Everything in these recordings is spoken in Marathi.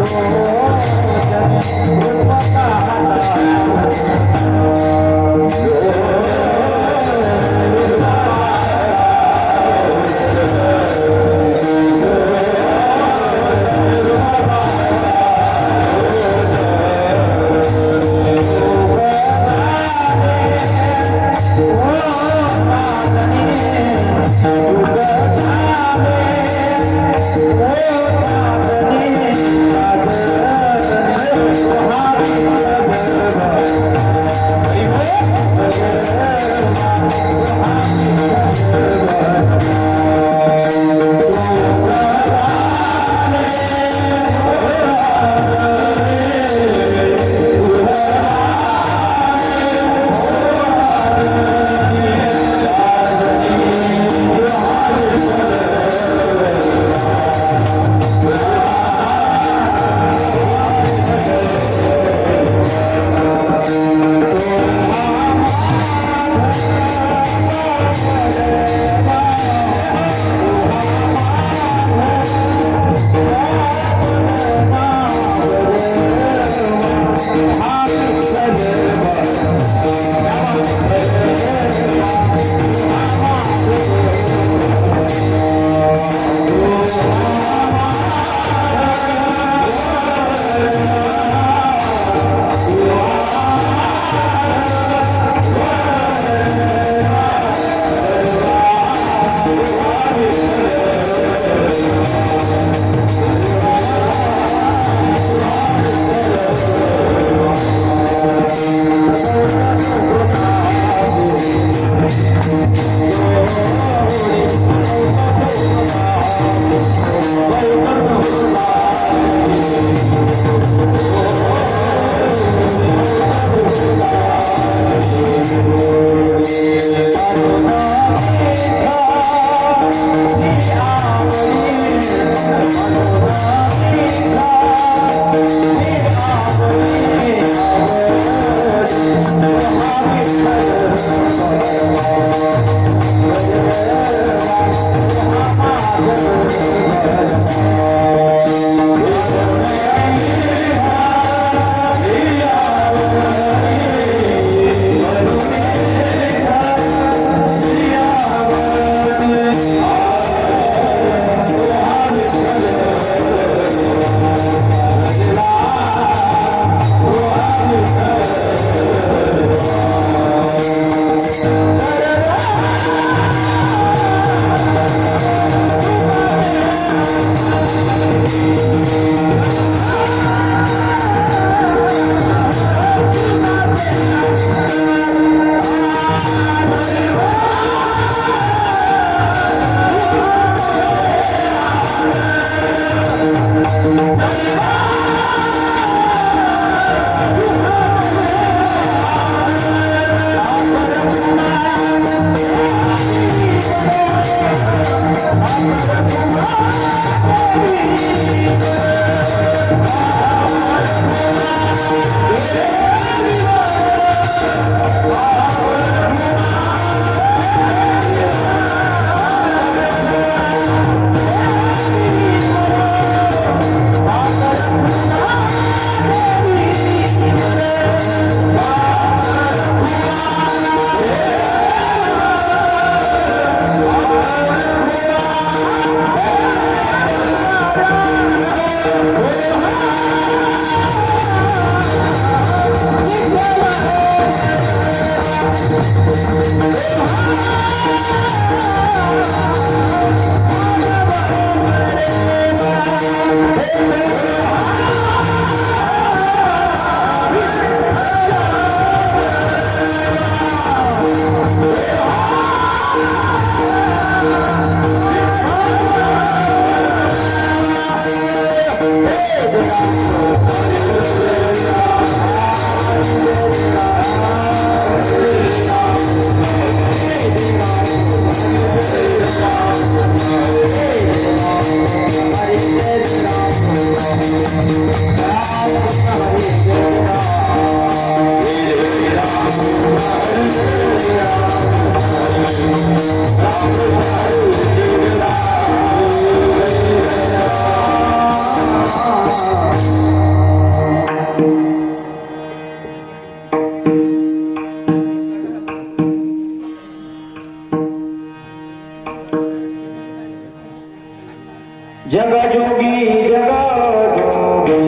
Oh जगजोगी जगजोगी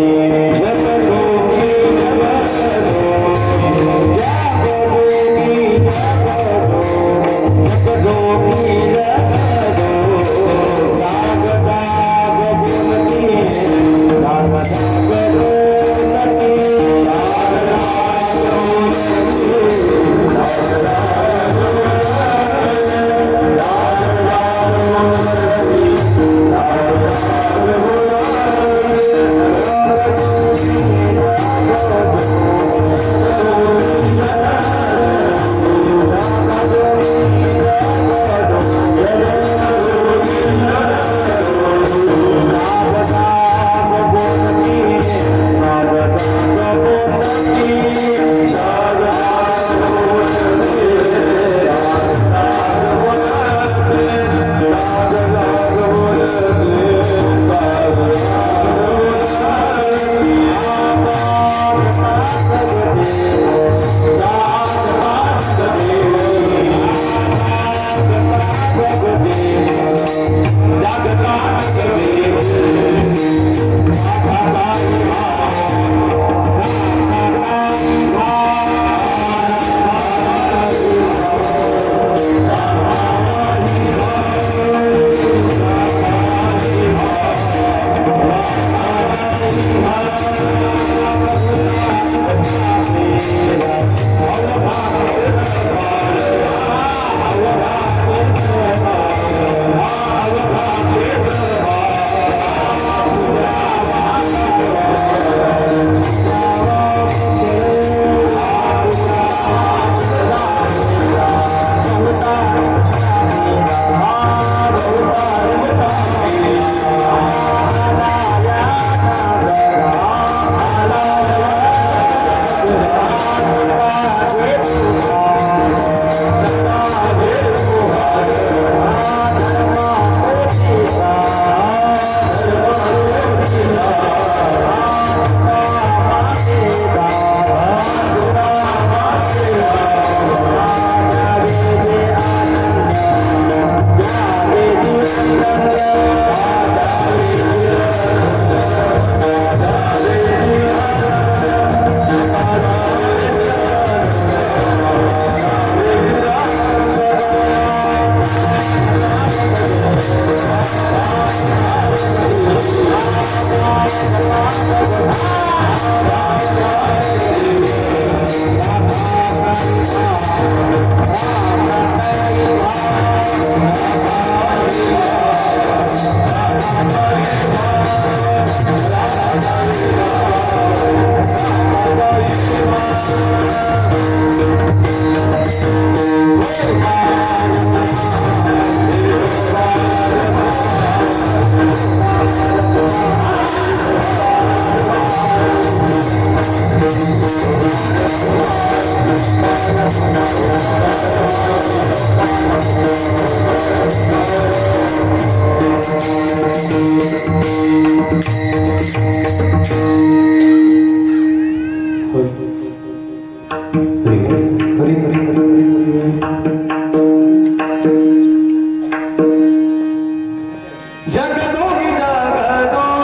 जगजोगी जगजोगी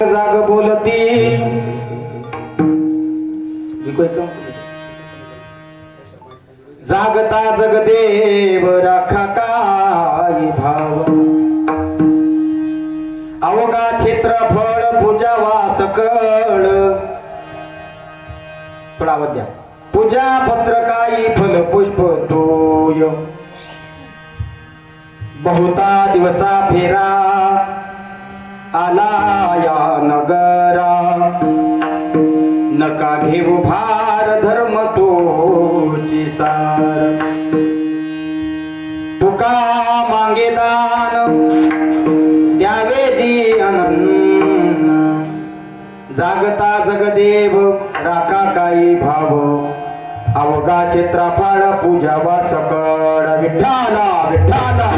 जाग बोलती जागता जगदेव राखा काय भाव अवघा क्षेत्रफळ पूजा वास कळ थोडा वद्या पूजा पत्र काही फल पुष्प तोय बहुता दिवसा फेरा आला या नगरा नका घेऊ भार धर्म तोची सार तुका मागे दान द्यावे जी अनंत जागता जगदेव राखा काही भाव अवघा क्षेत्रफळ पूजा वा सकळ विठ्ठला विठ्ठला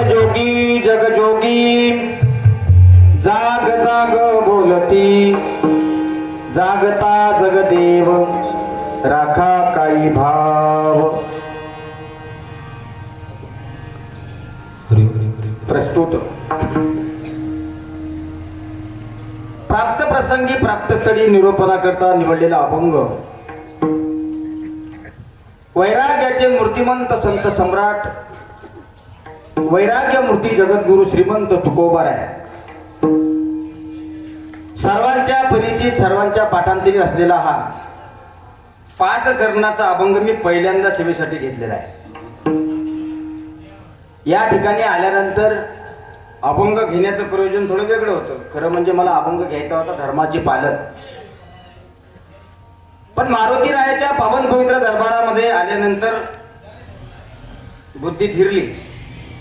जगजोगी जगजोगी जाग जाग बोलती जागता जगदेव राखा काही भाव. प्रस्तुत प्राप्त प्रसंगी प्राप्तस्थळी निरोपणा करता निवडलेला अभंग वैराग्याचे मूर्तिमंत संत सम्राट वैराग्य मूर्ती जगद्गुरु श्रीमंत तुकोबाराय सर्वांच्या परिचित सर्वांच्या पाठांतरी असलेला हा 5 चरणाचा अभंग मी पहिल्यांदा सेवेसाठी घेतलेला आहे. या ठिकाणी आल्यानंतर अभंग घेण्याचं प्रयोजन थोडं वेगळं होतं. खरं म्हणजे मला अभंग घ्यायचा होता धर्माचे पालन. पण मारुती रायाच्या पावन पवित्र दरबारामध्ये आल्यानंतर बुद्धी फिरली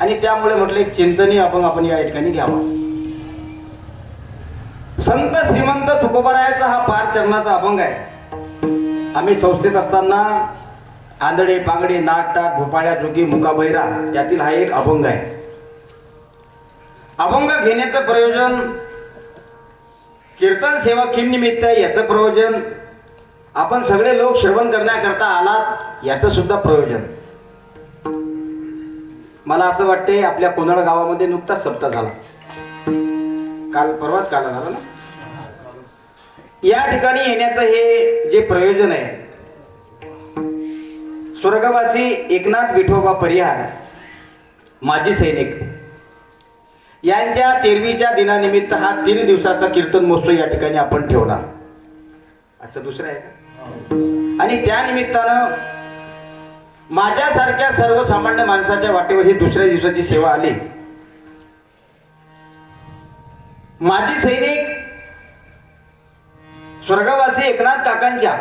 आणि त्यामुळे म्हटलं एक चिंतनीय अभंग आपण या ठिकाणी घ्यावा. संत श्रीमंत तुकोबारायाचा हा 5 चरणाचा अभंग आहे. आम्ही संस्थेत असताना आंधळे पांगडे नागटाक भोपाळ्या जोगी मुकाबैरा त्यातील हा एक अभंग आहे. अभंग घेण्याचं प्रयोजन कीर्तन सेवा निमित्त याचं प्रयोजन आपण सगळे लोक श्रवण करण्याकरता आलात याचं सुद्धा प्रयोजन. मला असं वाटते आपल्या कोनळ गावामध्ये नुकताच सप्ताह झाला, काल परवाच काढला झाला ना. या ठिकाणी येण्याचं हे जे प्रयोजन आहे स्वर्गवासी एकनाथ विठोबा परिहार माजी सैनिक यांच्या 13वीच्या दिनानिमित्त हा 3 दिवसाचा कीर्तन महोत्सव या ठिकाणी आपण ठेवला. आजचं दुसरं आहे का? आणि त्या निमित्तानं माझ्यासारख्या सर्वसामान्य माणसाच्या वाटेवर ही दुसऱ्या दिवसाची सेवा आली. माजी सैनिक स्वर्गवासी एकनाथ काकांच्या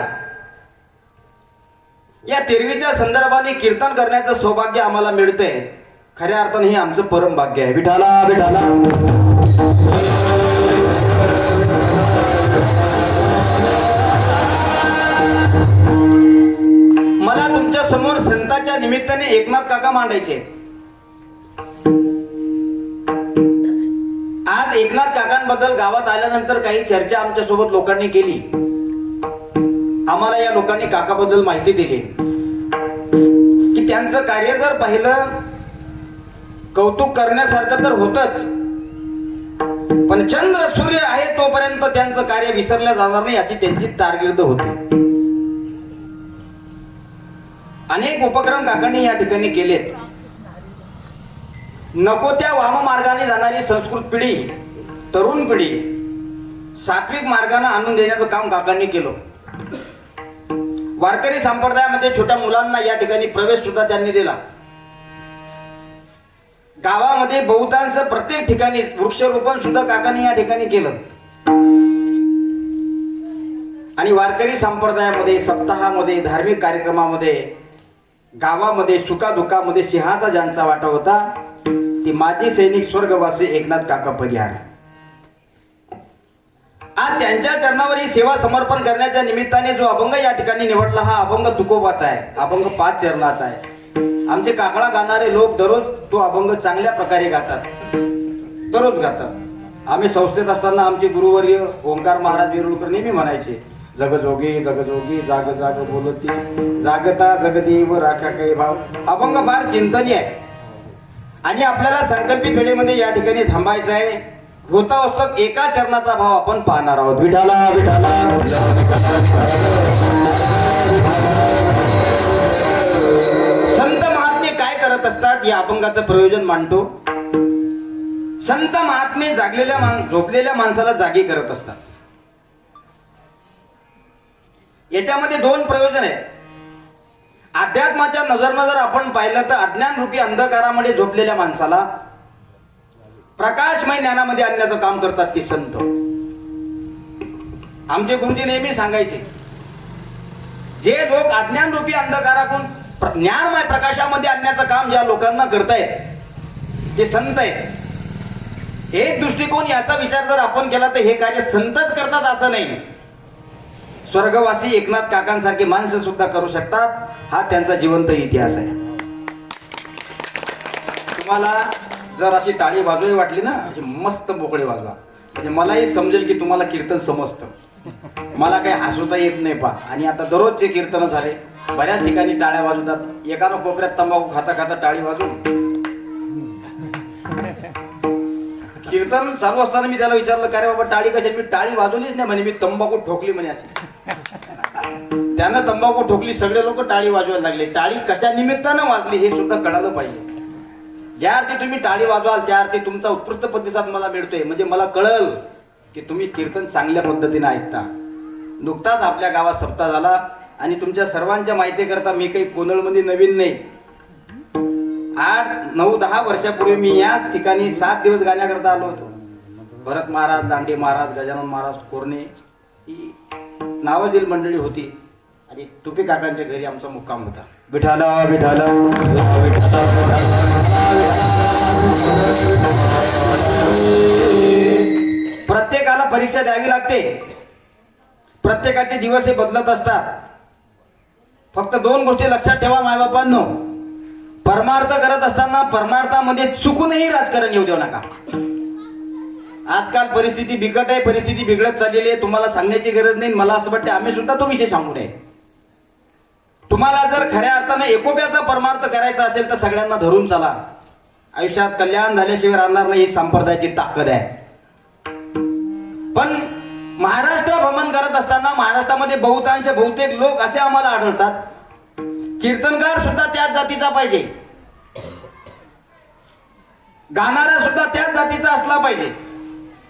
या 13वीच्या संदर्भाने कीर्तन करण्याचं सौभाग्य आम्हाला मिळतंय. खऱ्या अर्थाने हे आमचं परम भाग्य आहे. विठाला विठाला. मला तुमच्या समोर संतांच्या निमित्ताने एकनाथ काका मांडायचे. आज एकनाथ काकांबद्दल गावात आल्यानंतर काही चर्चा आमच्या सोबत लोकांनी केली. आम्हाला या लोकांनी काकाबद्दल माहिती दिली की त्यांचं कार्य जर पाहिलं कौतुक करण्यासारखं तर होतच, पण चंद्र सूर्य आहे तोपर्यंत त्यांचं कार्य विसरलं जाणार नाही अशी त्यांची कारकीर्द होती. अनेक उपक्रम काकांनी या ठिकाणी केलेत. नको त्या वाम मार्गाने जाणारी संस्कृत पिढी तरुण पिढी सात्विक मार्गाने आणून देण्याचं काम काकांनी केलं. वारकरी संप्रदायामध्ये छोट्या मुलांना या ठिकाणी प्रवेश सुद्धा त्यांनी दिला. गावामध्ये बहुतांश प्रत्येक ठिकाणी वृक्षारोपण सुद्धा काकांनी या ठिकाणी केलं. आणि वारकरी संप्रदायामध्ये सप्ताहामध्ये धार्मिक कार्यक्रमामध्ये गावामध्ये सुखादुःखामध्ये सिंहाचा ज्यांचा वाटा होता ती माजी सैनिक स्वर्गवासी एकनाथ काका परिहार. आज त्यांच्या चरणावरील सेवा समर्पण करण्याच्या निमित्ताने जो अभंग या ठिकाणी निवडला हा अभंग तुकोबाचा आहे. अभंग 5 चरणाचा आहे. आमचे काकडा गाणारे लोक दररोज तो अभंग चांगल्या प्रकारे गातात, दररोज गातात. आम्ही संस्थेत असताना आमचे गुरुवर्य ओंकार महाराज वेरुळकर नेहमी म्हणायचे जगजोगी जगजोगी जाग जाग बोलती जागता जगदेव राखा काही भाव. अभंग फार चिंतनीय आहे आणि आपल्याला संकल्पी पेढेमध्ये या ठिकाणी थांबायचं आहे. होता होता एका चरणाचा भाव आपण पाहणार आहोत. विठाला विठाला. संत महात्मे काय करत असतात या अभंगाचं प्रयोजन मांडतो. संत महात्मे झोपलेल्या माणसाला जागी करत असतात. याच्यामध्ये 2 प्रयोजन आहेत. अध्यात्माच्या नजरनं जर आपण पाहिलं तर अज्ञान रूपी अंधकारामध्ये झोपलेल्या माणसाला प्रकाशमय ज्ञानामध्ये आणण्याचं काम करतात ती संत. आमचे गुरुजी नेहमी सांगायचे जे लोक अज्ञान रूपी अंधकारातून ज्ञानमय प्रकाशामध्ये आणण्याचं काम ज्या लोकांना करतायत ते संत आहेत. एक दृष्टिकोन याचा विचार जर आपण केला तर हे कार्य संतच करतात असं नाही. स्वर्गवासी एकनाथ काकांसारखे माणसं सुद्धा करू शकतात. हा त्यांचा जिवंत इतिहास आहे. तुम्हाला जर अशी टाळी वाजवावी वाटली ना अशी मस्त मोकळी वाजवा, म्हणजे मलाही समजेल की तुम्हाला कीर्तन समजतं. मला काही हसवता येत नाही पा. आणि आता दररोजचे कीर्तन झाले, बऱ्याच ठिकाणी टाळ्या वाजवतात. एकानं कोपऱ्यात तंबाखू खाता खाता टाळी वाजवली. कीर्तन चालू असताना मी त्याला विचारलं, काय रे बाबा टाळी कशी? मी टाळी वाजवलीच नाही म्हणे, मी तंबाखू ठोकली म्हणे अशी. त्यानं तंबाखू ठोकली, सगळे लोक टाळी वाजवायला लागले. टाळी कशा निमित्तानं वाजली हे सुद्धा कळालं पाहिजे. ज्या अर्थी तुम्ही टाळी वाजवाल त्या अर्थी तुमचा उत्कृष्ट प्रतिसाद मला मिळतोय, म्हणजे मला कळल की तुम्ही कीर्तन चांगल्या पद्धतीने ऐकता. नुकताच आपल्या गावात सप्ताह झाला आणि तुमच्या सर्वांच्या माहितीकरता मी काही कोनळमध्ये नवीन नाही. 8, 9, 10 वर्षापूर्वी मी याच ठिकाणी 7 दिवस गाण्याकरता आलो होतो. भरत महाराज, दांडे महाराज, गजानन महाराज, कोरणे ही नावाजलेली मंडळी होती आणि तुपे काकांच्या घरी आमचा मुक्काम होता. विठाला विठाला प्रत्येकाला परीक्षा द्यावी लागते. प्रत्येकाचे दिवस हे बदलत असतात. फक्त 2 गोष्टी लक्षात ठेवा मायबापांनो. परमार्थ करत असताना परमार्थामध्ये चुकूनही राजकारण येऊ देऊ नका. आजकाल परिस्थिती बिकट आहे, परिस्थिती बिघडत चाललेली आहे. तुम्हाला सांगण्याची गरज नाही. मला असं वाटतं आम्ही सुद्धा तो विषय सांगू नये. तुम्हाला जर खऱ्या अर्थाने एकोप्याचा परमार्थ करायचा असेल तर सगळ्यांना धरून चला. आयुष्यात कल्याण झाल्याशिवाय राहणार नाही, ही संप्रदायाची ताकद आहे. पण महाराष्ट्र भ्रमण करत असताना महाराष्ट्रामध्ये बहुतेक लोक असे आम्हाला आढळतात, कीर्तनकार सुद्धा त्याच जातीचा पाहिजे, गाणारा सुद्धा त्याच जातीचा असला पाहिजे,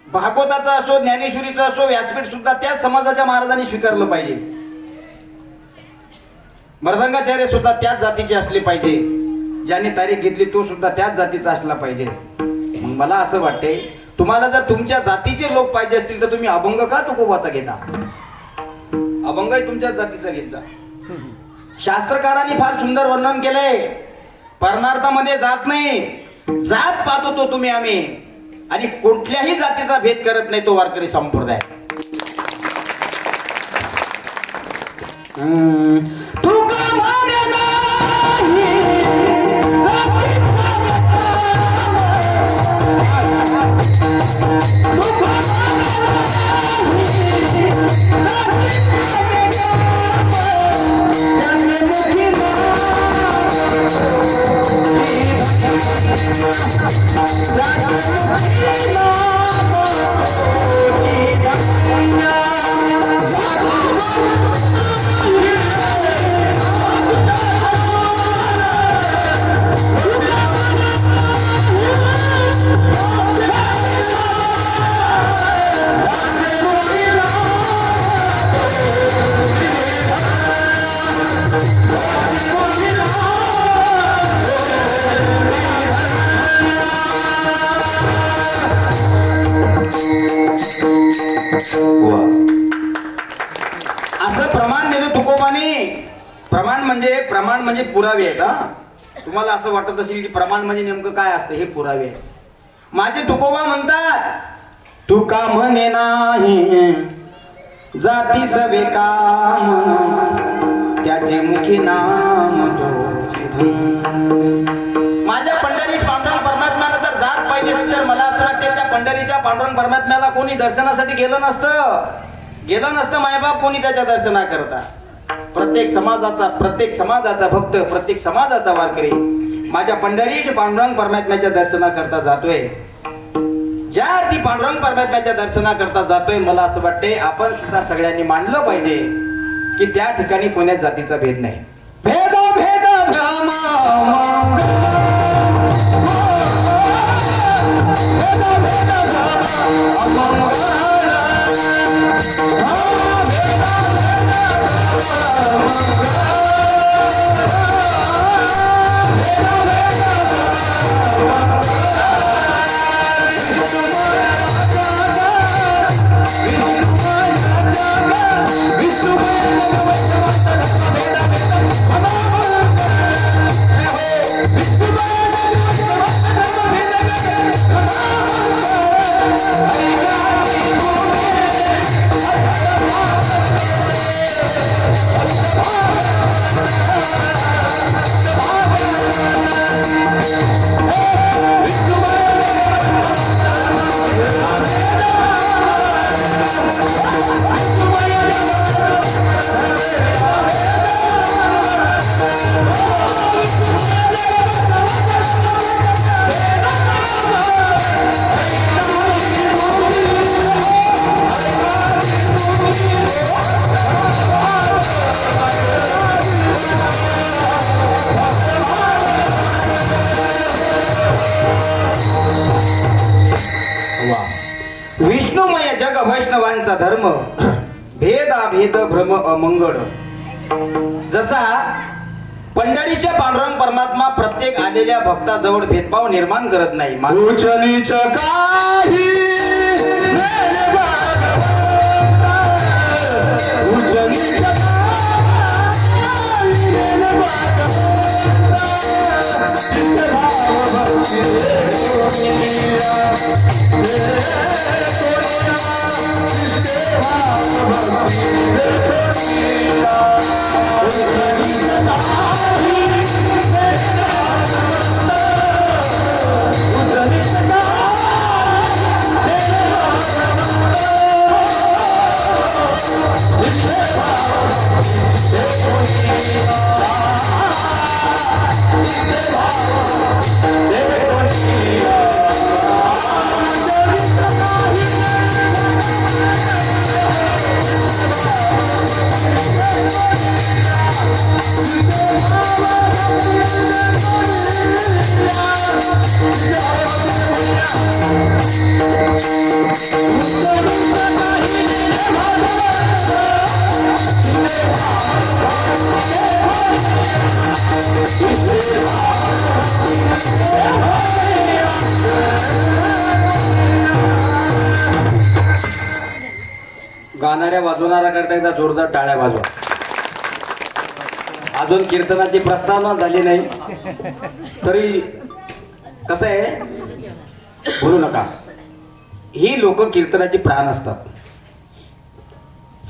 भागवताचा असो, ज्ञानेश्वरीचा असो, व्यासपीठ सुद्धा त्याच समाजाच्या महाराजांनी स्वीकारलं पाहिजे, मृदंगाचार्य सुद्धा त्याच जातीचे असले पाहिजे, ज्याने तारीख घेतली तो सुद्धा त्याच जातीचा असला पाहिजे. मग मला असं वाटते, तुम्हाला जर तुमच्या जातीचे लोक पाहिजे असतील तर तुम्ही अभंग का तुकोबाचा घेता? अभंगही तुमच्याच जातीचा घेत जा. शास्त्रकारांनी फार सुंदर वर्णन केलंय. परमार्थामध्ये जात नाही, जात पाहतो तो तुम्ही आम्ही, आणि कुठल्याही जातीचा भेद करत नाही तो वारकरी संप्रदाय. असं प्रमाण देतो तुकोबाने. प्रमाण म्हणजे पुरावे आहेत. हा, तुम्हाला असं वाटत असेल की प्रमाण म्हणजे नेमकं काय असतं, हे पुरावे आहेत. माझे तुकोबा म्हणतात, तुका म्हणे नाही जाती सवे काम, त्याचे मुखी नाम तो. माझ्या पंढरीत पांडुरंग परमात्म्याला जर जात पाहिजे तर मला असं वाटतं त्या पंढरीच्या पांडुरंग परमात्म्याला कोणी दर्शनासाठी गेलं नसतं मायबाप कोणी त्याच्या दर्शना करता. प्रत्येक समाजाचा भक्त, प्रत्येक समाजाचा वारकरी माझ्या पंढरीच्या पांडुरंग परमात्म्याच्या दर्शना करता जातोय. ज्या अर्थी पांडुरंग परमात्म्याच्या दर्शना करता जातोय, मला असं वाटते आपण सुद्धा सगळ्यांनी मानलं पाहिजे की त्या ठिकाणी कोण्याच जातीचा भेद नाही. भेद वैष्णवांचा धर्म भेद भ्रम अमंगळ. जसा पंढरीच्या पांडुरंग परमात्मा प्रत्येक आलेल्या भक्ताजवळ भेदभाव निर्माण करत नाही. उच्च नीच काही उच्च नीच गाणाऱ्या वाजवणारा करता एकदा जोरदार टाळ्या वाजवा. अजून कीर्तनाची प्रस्तावना झाली नाही तरी कसं आहे, बोलू नका. ही लोक कीर्तनाची प्राण असतात.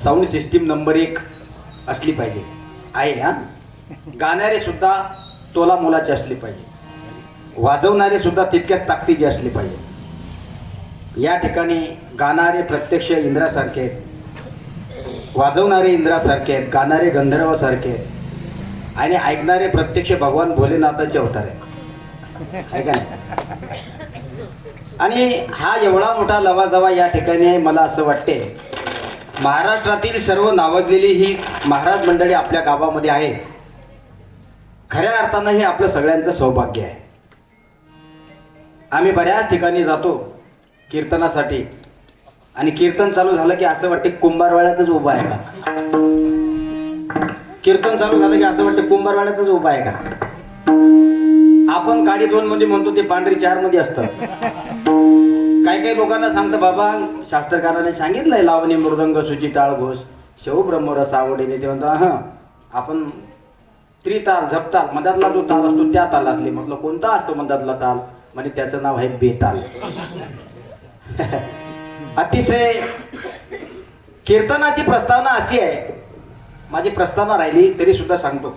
साऊंड सिस्टीम नंबर 1 असली पाहिजे आहे. हा, गाणारे सुद्धा तोला मोलाचे असले पाहिजे, वाजवणारे सुद्धा तितक्याच ताकदीचे असले पाहिजे. या ठिकाणी गाणारे प्रत्यक्ष इंद्रासारखे आहेत, वाजवणारे इंद्रासारखे आहेत, गाणारे गंधर्वासारखे आहेत आणि ऐकणारे प्रत्यक्ष भगवान भोलेनाथाचे अवतार आहेत, आहे का नाही? आणि हा एवढा मोठा लवाजवा या ठिकाणी मला असं वाटते, महाराष्ट्रातील सर्व नावाजलेली ही महाराज मंडळी आपल्या गावामध्ये आहे. खऱ्या अर्थानं हे आपलं सगळ्यांचं सौभाग्य आहे. आम्ही बऱ्याच ठिकाणी जातो कीर्तनासाठी आणि कीर्तन चालू झालं की असं वाटते कुंभारवाड्यातच उभा आहे का. कीर्तन चालू झालं की असं वाटतं कुंभारवाड्यातच उभा आहे का. आपण काडी 2 मध्ये म्हणतो, ते पांढरी 4 मध्ये असतं. काही लोकांना सांगतं, बाबा शास्त्रकाराने सांगितलंय लावणी मृदंग सुची टाळ घोष शेव ब्रह्मरस आवडीने. ते म्हणतो हा आपण त्रिताल झपताल मधातला जो ताल असतो त्या तालातले. म्हटलं कोणता असतो मधातला ताल? म्हणजे त्याचं नाव आहे बेताल. अतिशय कीर्तनाची प्रस्तावना अशी आहे, माझी प्रस्तावना राहिली तरी सुद्धा सांगतो.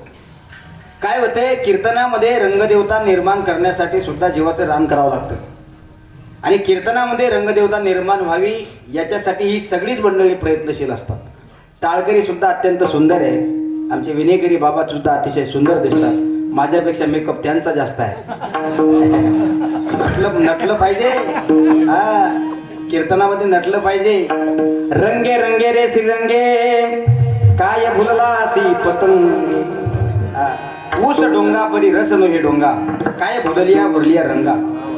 काय होतंय, कीर्तनामध्ये रंगदेवता निर्माण करण्यासाठी सुद्धा जीवाचं रान करावं लागतं. आणि कीर्तनामध्ये रंगदेवता निर्माण व्हावी याच्यासाठी ही सगळीच मंडळी प्रयत्नशील असतात. टाळकरी सुद्धा अत्यंत सुंदर आहे, आमचे विनेकरी बाबा सुद्धा अतिशय सुंदर दिसतात. माझ्यापेक्षा मेकअप त्यांचा जास्त आहे. नटलं पाहिजे, हा कीर्तनामध्ये नटलं पाहिजे. रंगे रंगे रे श्रीरंगे काय भुललासी पतंगे, ऊस डोंगा परी रस नो हे डोंगा काय भुललिया भरलिया रंगा.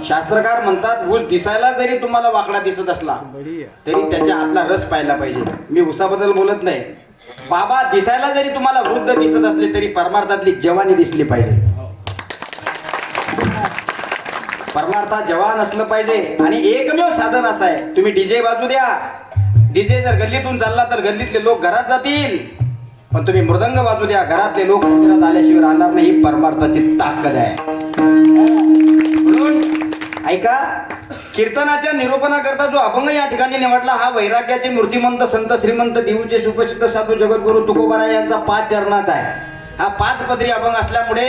शास्त्रकार म्हणतात, ऊस दिसायला जरी तुम्हाला वाकडा दिसत असला तरी त्याच्या आतला रस पाहायला पाहिजे. मी ऊसाबद्दल बोलत नाही. बाबा दिसायला जरी तुम्हाला वृद्ध दिसत असले तरी परमार्थातली जवानी दिसली पाहिजे. परमार्थात जवान असलं पाहिजे. आणि एकमेव साधन असं आहे, तुम्ही डीजे वाजू द्या. डीजे जर गल्लीतून चालला तर गल्लीतले लोक घरात जातील, पण तुम्ही मृदंग वाजू द्या, घरातले लोक मंदिरात आल्याशिवाय राहणार नाही. ही परमार्थाची ताकद आहे. म्हणून ऐका, कीर्तनाच्या निरूपणाकरता जो अभंग या ठिकाणी निवडला हा वैराग्याचे मूर्तिमंत संत श्रीमंत देऊचे सुप्रसिद्ध साधू जगद्गुरु तुकोबाराय यांचा 5 चरणाचा आहे. हा 5 पदरी अभंग असल्यामुळे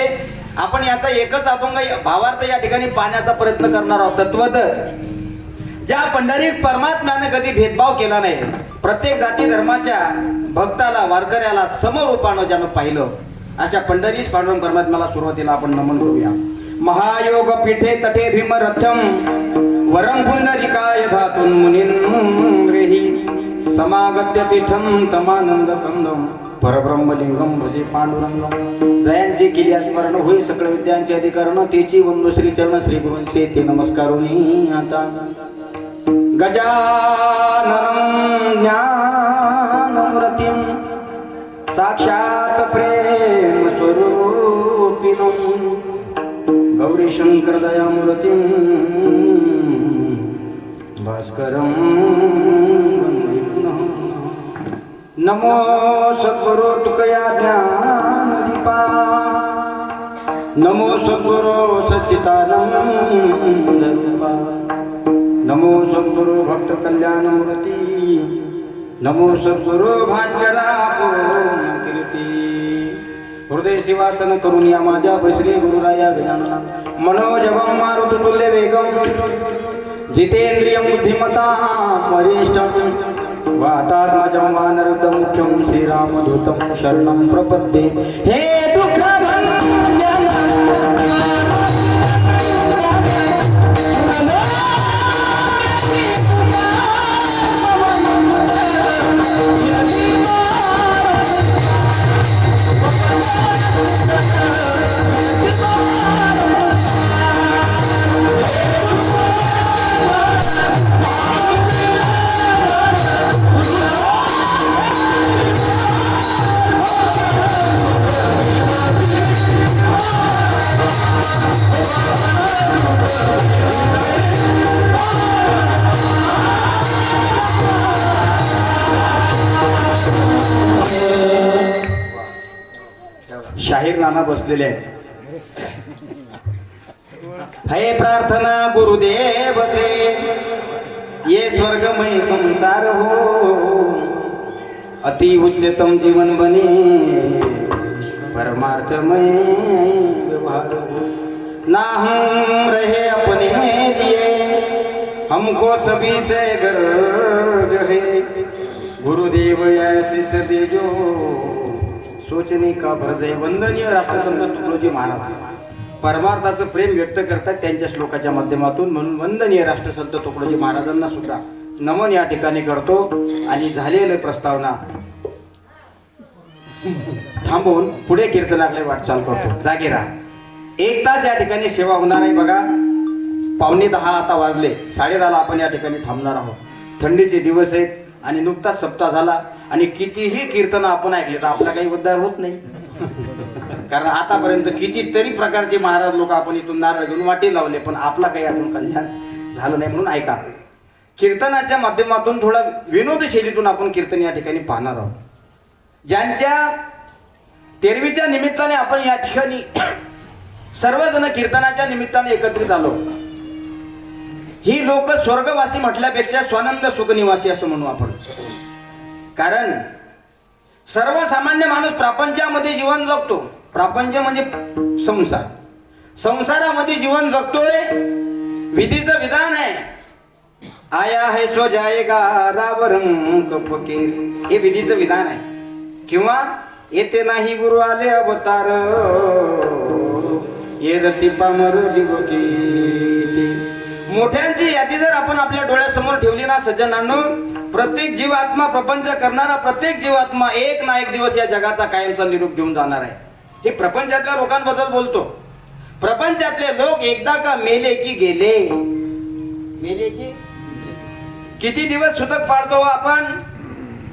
आपण याचा एकच अभंग भावार्थ या ठिकाणी पाहण्याचा प्रयत्न करणार आहोत. तत्वतच ज्या पंढरी परमात्म्याने कधी भेदभाव केला नाही, प्रत्येक जाती धर्माच्या भक्ताला वारकऱ्याला समरूपानं ज्यानं पाहिलं, अशा पंढरीच पांडुरंग परमात्म्याला सुरुवातीला आपण नमन करूया. महायोग पीठे तटे भीमरथम वरं पुंडरिकाय धातून मुनींद्रेहि समागत्य तिष्ठं तमानंद कंदम परब्रह्मलिंगम भजे पांडुरंगम. जयांची केली स्मरण होई सकळ विद्यांचे अधिकरण, तेची वंदू श्री चरण श्री गुरूंचे ते नमस्कारुनी आता. गजाननं ज्ञानमूर्तिं साक्षात् प्रेम स्वरूपिणं गौरीशंकर दयामूर्तिं भास्करं वन्दे पुनः। नमो सद्गुरु तुकया ज्ञानदीपा, नमो सद्गुरु सच्चिदानंद रूपा, नमो सद्गुरु भक्त कल्याणमूर्ती, नमो सद्गुरु भास्करा कीर्ती। हृदय शिवासन करून या माझ्या श्री गुरुराया गजानना मनोजवं मारुततुल्य वेगं जितेंद्रियं बुद्धिमतां वरिष्ठं वातात्मजं वानरदं मुख्यं श्रीरामदूतं शरणं प्रपद्ये। हे दुःखभंजन शाहीर नाना बसलेले आहेत. हे प्रार्थना गुरुदेव से ये स्वर्गमय संसार हो, अति उच्चतम जीवन बने परमार्थमय व्यवहार हो। ना हम रहे अपने लिए, हमको सभी से गर्ज है, गुरुदेव ऐसी सदी जो सोचने का भरज आहे। वंदनीय राष्ट्रसंत तुकडोजी महाराज परमार्थाचं प्रेम व्यक्त करतात त्यांच्या श्लोकाच्या माध्यमातून, म्हणून वंदनीय राष्ट्रसंत तुकडोजी महाराजांना सुद्धा नमन या ठिकाणी करतो आणि झालेली प्रस्तावना थांबवून पुढे कीर्तनाकडे वाटचाल करतो. जागे राहा. 1 तास या ठिकाणी सेवा होणार आहे. बघा 9:45 आता वाजले, 10:30 आपण या ठिकाणी थांबणार आहोत. थंडीचे दिवस आहेत आणि नुकताच सप्ताह झाला आणि कितीही कीर्तन आपण ऐकले तर आपला काही उद्धार होत नाही. कारण आतापर्यंत कितीतरी प्रकारचे महाराज लोक आपण इथून नारळ घेऊन वाटी लावले, पण आपला काही अजून कल्याण झालं नाही. म्हणून ऐका, कीर्तनाच्या माध्यमातून थोडा विनोद शैलीतून आपण कीर्तन या ठिकाणी पाहणार आहोत. ज्यांच्या तेरवीच्या निमित्ताने आपण या ठिकाणी सर्वजण कीर्तनाच्या निमित्ताने एकत्रित आलो. ही लोक स्वर्गवासी म्हटल्यापेक्षा स्वानंद सुखनिवासी असं म्हणू आपण. कारण सर्वसामान्य माणूस प्रापंचामध्ये जीवन जगतो. प्रापंच म्हणजे संसार. संसारामध्ये जीवन जगतोय. विधीचं विधान आहे, आया है सो जाएगा राव रंग फकीर, हे विधीचं विधान आहे. किंवा येते नाही गुरु आले अवतार, ये रती पामर जीव की. मोठ्यांची यादी जर आपण आपल्या डोळ्यासमोर ठेवली ना सज्जनांनो, प्रत्येक जीवात्मा, प्रपंच करणारा प्रत्येक जीवात्मा एक ना एक दिवस या जगाचा कायमचा निरूप घेऊन जाणार आहे. हे प्रपंचातल्या लोकांबद्दल बोलतो. प्रपंचातले लोक एकदा का मेले की गेले. मेले की किती दिवस सुतक पाळतो आपण.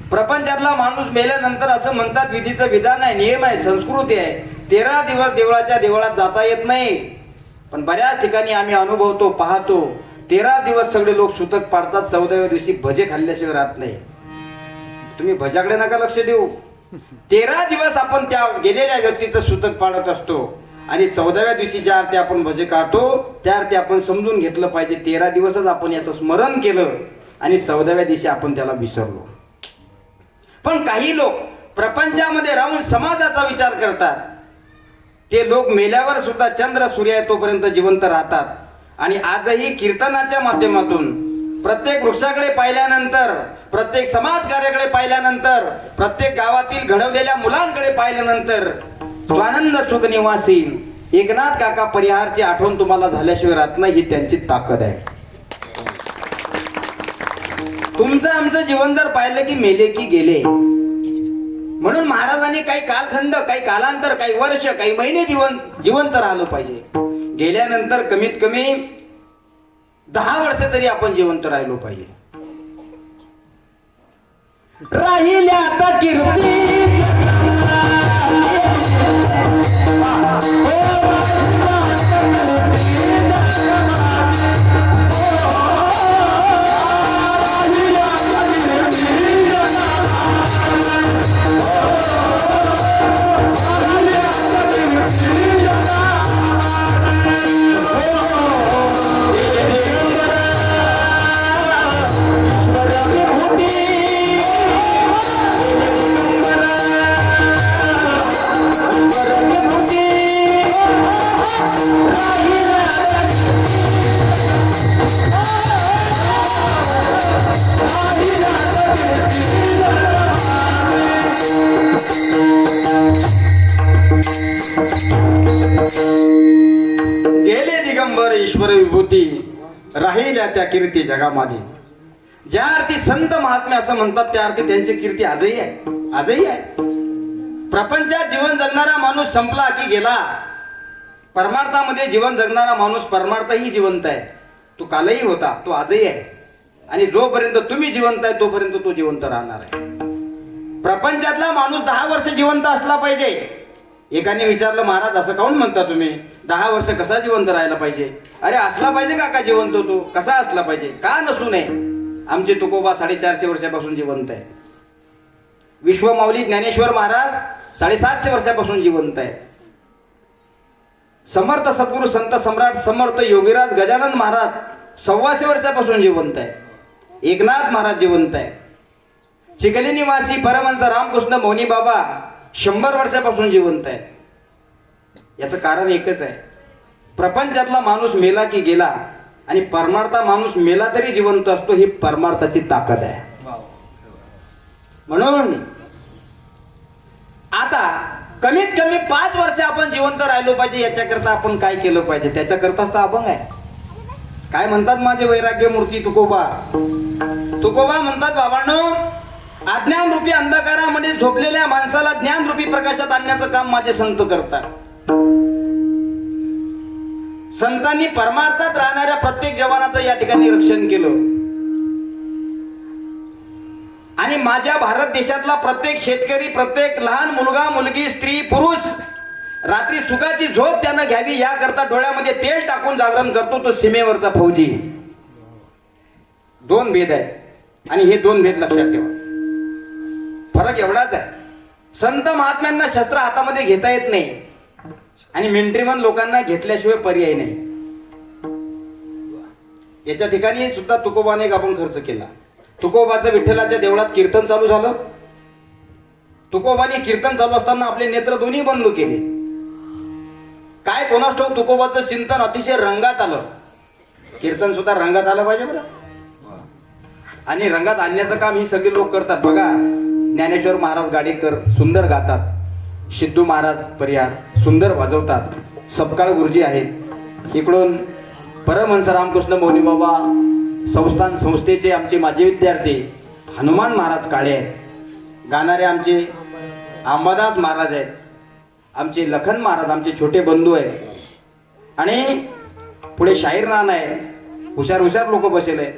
प्रपंचातला माणूस मेल्यानंतर असं म्हणतात, विधीचं विधान आहे, नियम आहे, संस्कृती आहे, 13 दिवस देवळाच्या देवळात जाता येत नाही. पण बऱ्याच ठिकाणी आम्ही अनुभवतो, पाहतो, 13 दिवस सगळे लोक सुतक पाडतात, 14व्या दिवशी भजे खाल्ल्याशिवाय राहत नाही. तुम्ही भजाकडे नका लक्ष देऊ. 13 दिवस आपण त्या गेलेल्या व्यक्तीचं सुतक पाडत असतो आणि 14व्या दिवशी ज्या अर्थी आपण भजे काढतो त्या अर्थी आपण समजून घेतलं पाहिजे. 13 दिवसच आपण याचं स्मरण केलं आणि 14व्या दिवशी आपण त्याला विसरलो. पण काही लोक प्रपंचामध्ये राहून समाजाचा विचार करतात. ते लोक मेल्यावर सुद्धा चंद्र सूर्य तोपर्यंत जिवंत राहतात. आणि आजही कीर्तनाच्या माध्यमातून प्रत्येक वृक्षाकडे पाहिल्यानंतर, प्रत्येक समाज कार्याकडे पाहिल्यानंतर, प्रत्येक गावातील घडवलेल्या मुलांकडे पाहिल्यानंतर स्वानंद सुख निवासी एकनाथ काका परिहारची आठवण तुम्हाला झाल्याशिवाय राहत नाही. ही त्यांची ताकद आहे. तुमचं आमचं जीवन जर पाहिलं की मेले की गेले. म्हणून महाराजांनी काही कालखंड, काही कालांतर, काही वर्ष, काही महिने जिवंत राहिलं पाहिजे. गेल्यानंतर कमीत कमी 10 वर्ष तरी आपण जिवंत राहिलो पाहिजे. राहिल्या आता कीर्ती गेले दिगंबर ईश्वर विभूती राहिल्या त्या कीर्ती जगामध्ये. ज्या अर्थी संत महात्मे असं म्हणतात त्या अर्थी त्यांची कीर्ती आजही आहे. प्रपंचात जीवन जगणारा माणूस संपला की गेला. परमार्थामध्ये जीवन जगणारा माणूस परमार्थही जिवंत आहे. तो कालही होता, तो आजही आहे, आणि जोपर्यंत तुम्ही जिवंत आहे तोपर्यंत तो जिवंत राहणार आहे. प्रपंचातला माणूस 10 वर्ष जिवंत असला पाहिजे. एकाने विचारलं, महाराज असं काऊन म्हणता तुम्ही, 10 वर्ष कसा जिवंत राहायला पाहिजे? अरे असला पाहिजे का जिवंत तो कसा असला पाहिजे, का नसू नये? आमचे तुकोबा 450 वर्षापासून जिवंत आहेत. विश्वमाऊली ज्ञानेश्वर महाराज 750 वर्षापासून जिवंत आहेत. समर्थ सद्गुरू संत सम्राट समर्थ योगीराज गजानन महाराज 125 वर्षापासून जिवंत आहे. एकनाथ महाराज जिवंत आहे. चिखली निवासी परमहंस रामकृष्ण मौनी बाबा 100 वर्षापासून जिवंत आहे. याचं कारण एकच आहे, प्रपंचातला माणूस मेला की गेला, आणि परमार्था माणूस मेला तरी जिवंत असतो. ही परमार्थाची ताकद आहे. म्हणून आता कमीत कमी 5 वर्ष आपण जिवंत राहिलो पाहिजे. याच्याकरता आपण काय केलं पाहिजे, त्याच्याकरताच तर अभंग आहे. काय म्हणतात माझे वैराग्य मूर्ती तुकोबा म्हणतात, बाबांनो, अज्ञान रूपी अंधकारामध्ये झोपलेल्या माणसाला ज्ञान रूपी प्रकाशात आणण्याचं काम माझे संत करतात. संतांनी परमार्थात राहणाऱ्या प्रत्येक जवानाचं या ठिकाणी रक्षण केलं, आणि माझ्या भारत देशातला प्रत्येक शेतकरी, प्रत्येक लहान मुलगा मुलगी, स्त्री पुरुष रात्री सुखाची झोप त्यानं घ्यावी याकरता डोळ्यामध्ये तेल टाकून जागरण करतो. तो सीमेवरचा फौजी. 2 भेद आहेत, आणि हे 2 भेद लक्षात ठेवा. फरक एवढाच आहे, संत महात्म्यांना शस्त्र हातामध्ये घेता येत नाही, आणि मिलिटरीमन लोकांना घेतल्याशिवाय पर्याय नाही. याच्या ठिकाणी सुद्धा तुकोबाने एक आपण खर्च केला. तुकोबाचं विठ्ठलाच्या देवळात कीर्तन चालू झालं. तुकोबाने कीर्तन चालू असताना आपले नेत्र दोन्ही बंद केले. काय कोणास ठाऊक, तुकोबाचं चिंतन अतिशय रंगात आलं. कीर्तन सुद्धा रंगात आलं पाहिजे बरं, आणि रंगात आणण्याचं काम ही सगळे लोक करतात. बघा, ज्ञानेश्वर महाराज गाडीकर सुंदर गातात, सिद्धू महाराज परिहार सुंदर वाजवतात, सपकाळ गुरुजी आहेत, इकडून परमहंस रामकृष्ण मौनी बाबा संस्थेचे आमचे माजी विद्यार्थी हनुमान महाराज काळे आहेत, गाणारे आमचे अंबादास महाराज आहेत, आमचे लखन महाराज आमचे छोटे बंधू आहेत, आणि पुढे शाहीर नाना आहे. हुशार हुशार लोक बसेले.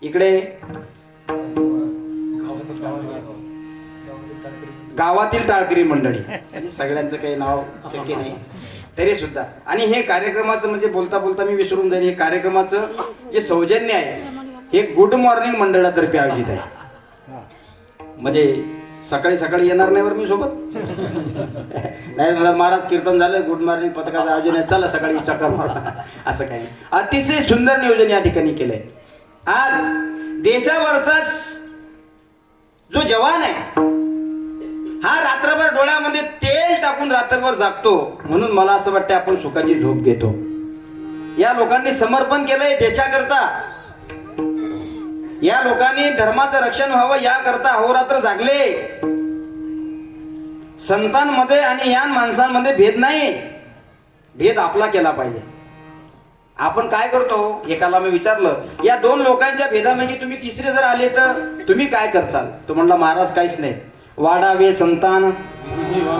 इकडे गावातील टाळकरी मंडळी, म्हणजे सगळ्यांचं काही नाव शक्य नाही तरी सुद्धा. आणि हे कार्यक्रमाचं म्हणजे बोलता बोलता मी विसरून जाईल, हे कार्यक्रमाचं जे सौजन्य आहे हे गुड मॉर्निंग मंडळातर्फे आयोजित आहे. म्हणजे सकाळी सकाळी येणार नाही बरं मी सोबत नाही. मला महाराज कीर्तन झालं, गुड मॉर्निंग पथकाचं आयोजन आहे, चला सकाळी चक्कर मारा, असं काही नाही. अतिशय सुंदर नियोजन या ठिकाणी केलंय. आज देशावरचा जो जवान आहे हा रात्रभर डोळ्यामध्ये तेल टाकून रात्रभर जागतो, म्हणून मला असं वाटतं आपण सुखाची झोप घेतो. या लोकांनी समर्पण केलंय देशाकरता, या लोकांनी धर्माचं रक्षण व्हावं याकरता अहोरात्र जागले. संतांमध्ये आणि या माणसांमध्ये भेद नाही, भेद आपला केला पाहिजे. आपण काय करतो, एकाला मी विचारलं या 2 लोकांच्या भेदामध्ये तुम्ही तिसरे जर आले तर तुम्ही काय करसाल? तो म्हणला, महाराज काहीच नाही, वाढावे संतान,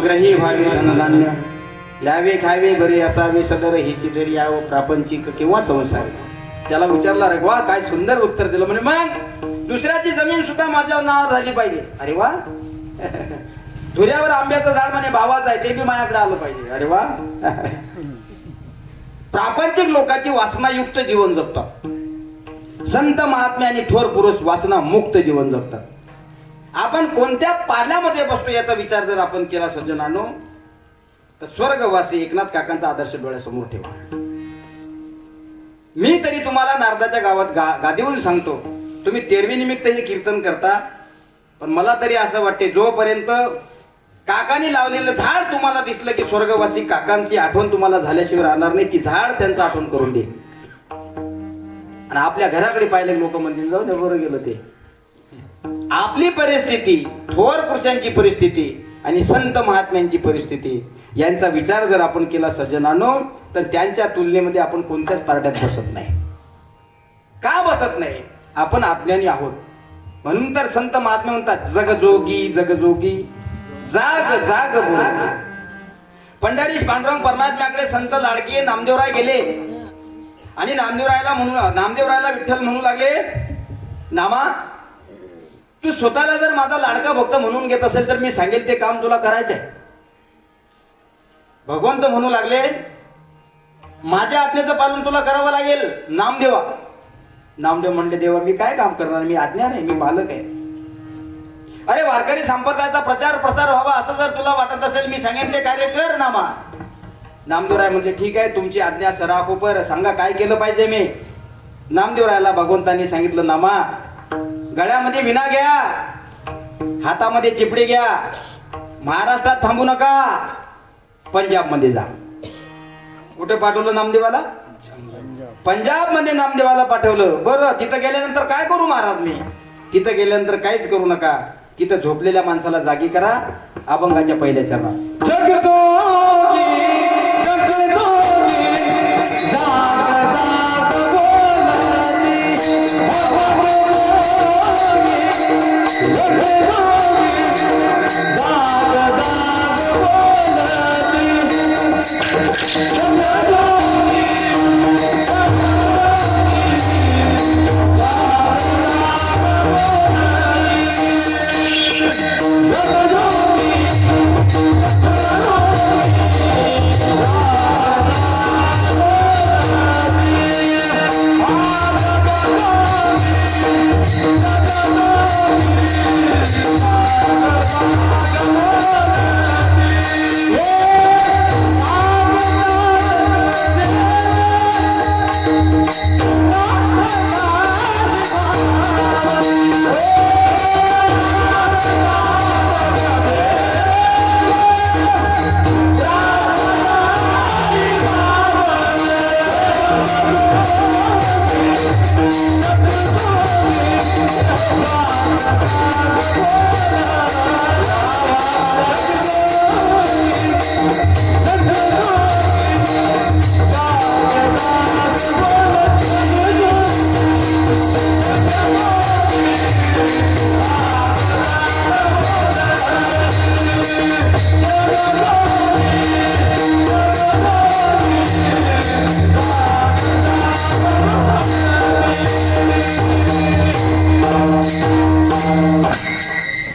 ग्रही व्हावे धनधान्य, ल्यावे खावे बरे असावे सदर हिची जरी यावं प्रापंचिक किंवा संसार. त्याला विचारला रे वा काय सुंदर उत्तर दिलं म्हणे मग दुसऱ्याची जमीन सुद्धा माझ्या नावावर झाली पाहिजे. अरे वा धुऱ्यावर आंब्याचं झाड म्हणे भावाचं आहे ते बी माझ्याकडे आलं पाहिजे. अरे वा प्रापंचिक लोकांची वासनायुक्त जीवन जगतात. संत महात्मे आणि थोर पुरुष वासना मुक्त जीवन जगतात. आपण कोणत्या पाल्यामध्ये बसतो याचा विचार जर आपण केला सज्जनानो तर स्वर्गवासी एकनाथ काकांचा आदर्श डोळ्यासमोर ठेवा. मी तरी तुम्हाला नारदाच्या गावात गादीवरून सांगतो तुम्ही तेरवी निमित्त हे कीर्तन करता पण मला तरी असं वाटते जोपर्यंत काकांनी लावलेलं झाड तुम्हाला दिसलं की स्वर्गवासी काकांची आठवण तुम्हाला झाल्याशिवाय राहणार नाही. ती झाड त्यांचं आठवण करून देईल. आणि आपल्या घराकडे पाहिले लोक म्हणतील जाऊ दे बरं गेलं ते. आपली परिस्थिती थोर पुरुषांची परिस्थिती आणि संत महात्म्यांची परिस्थिती यांचा विचार जर आपण केला सज्जनानो तर त्यांच्या तुलनेमध्ये आपण कोणत्याच पार्ट्यात बसत नाही. का बसत नाही? आपण अज्ञानी आहोत. म्हणून तर संत महात्मे म्हणतात जगजोगी जगजोगी जाग जाग बोल. पंढरीश पांडुरंग परमात्म्याकडे संत लाडके नामदेवराय गेले आणि नामदेवरायला विठ्ठल म्हणू लागले नामा तू स्वतःला जर माझा लाडका भक्त म्हणून घेत असेल तर मी सांगेल ते काम तुला करायचंय. भगवंत म्हणू लागले माझ्या आज्ञेचं पालन तुला करावं लागेल नामदेवा. नामदेव म्हणले देवा मी काय काम करणार मी आज्ञा नाही मी मालक आहे. अरे वारकरी संप्रदायाचा प्रचार प्रसार व्हावा असं जर तुला वाटत असेल मी सांगेन ते कार्य कर नामा. नामदेवराय म्हणजे ठीक आहे तुमची आज्ञा सराकोपर सांगा काय केलं पाहिजे मी. नामदेवरायला भगवंतांनी सांगितलं नामा गळ्यामध्ये विना घ्या हातामध्ये चिपडी घ्या महाराष्ट्रात थांबू नका पंजाब मध्ये जा. कुठे पाठवलं नामदेवाला? पंजाब मध्ये नामदेवाला पाठवलं. बरं तिथं गेल्यानंतर काय करू महाराज मी? तिथं गेल्यानंतर काहीच करू नका. तिथं झोपलेल्या माणसाला जागी करा अभंगाच्या पहिल्या चरणात जगजोगी जगजोगी जाग जाग बोलती जाग जाग बोलती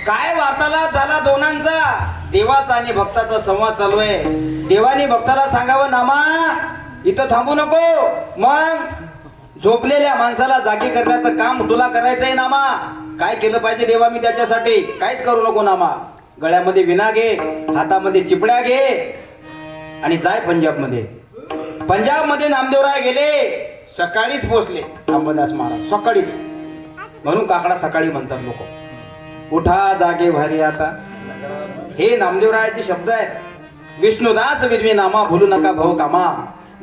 काय वार्तालाप झाला दोनांचा? देवाचा आणि भक्ताचा संवाद चालू आहे. देवाने भक्ताला सांगावं नामा इथं थांबू नको. मग झोपलेल्या माणसाला जागी करण्याचं काम तुला करायचंय नामा. काय केलं पाहिजे देवा मी त्याच्यासाठी? काहीच करू नको नामा. गळ्यामध्ये विना घे हातामध्ये चिपड्या घे आणि जाय पंजाबमध्ये. पंजाबमध्ये नामदेवराय गेले सकाळीच पोहोचले अंबादास महाराज सकाळीच. म्हणून काकडा सकाळी म्हणतात लोक. उठा जागे भारी आता हे नामदेवरायाचे शब्द आहेत. विष्णुदास विद्वे नामा भूलू नका भव कामा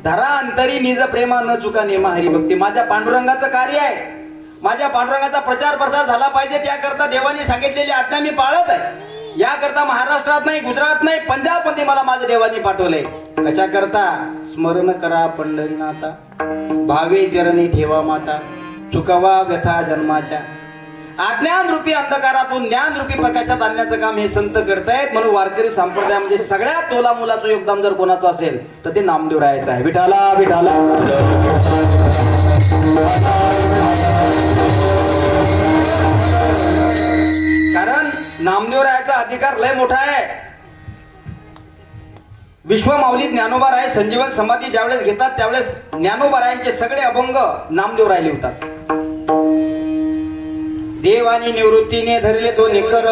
धरा अंतरी निज प्रेमा न चुका नेमा हरिभक्ती. माझ्या पांडुरंगाचं कार्य आहे. माझ्या पांडुरंगाचा प्रचार प्रसार झाला पाहिजे त्याकरता देवाने सांगितलेली आज्ञा मी पाळत आहे. याकरता महाराष्ट्रात नाही गुजरात नाही पंजाब मध्ये मला माझ्या देवानी पाठवलंय. कशा करता? स्मरण करा पंढरीनाथा भावे चरणी ठेवा माता चुकवा व्यथा जन्माच्या. अज्ञान रूपी अंधकारातून ज्ञान रूपी प्रकाशात आणण्याचं काम हे संत करतायत. म्हणून वारकरी संप्रदायामध्ये सगळ्यात तोला मुलाचं योगदान जर कोणाचं असेल तर ते नामदेवरायाचं आहे. विठाला विठाला कारण नामदेवरायाचा अधिकार लय मोठा आहे. विश्वमाऊली ज्ञानोबाराय संजीवन समाधी ज्यावेळेस घेतात त्यावेळेस ज्ञानोबारायांचे सगळे अभंग नामदेवराय लिहितात. देवानी निवृत्तीने धरले तो निकर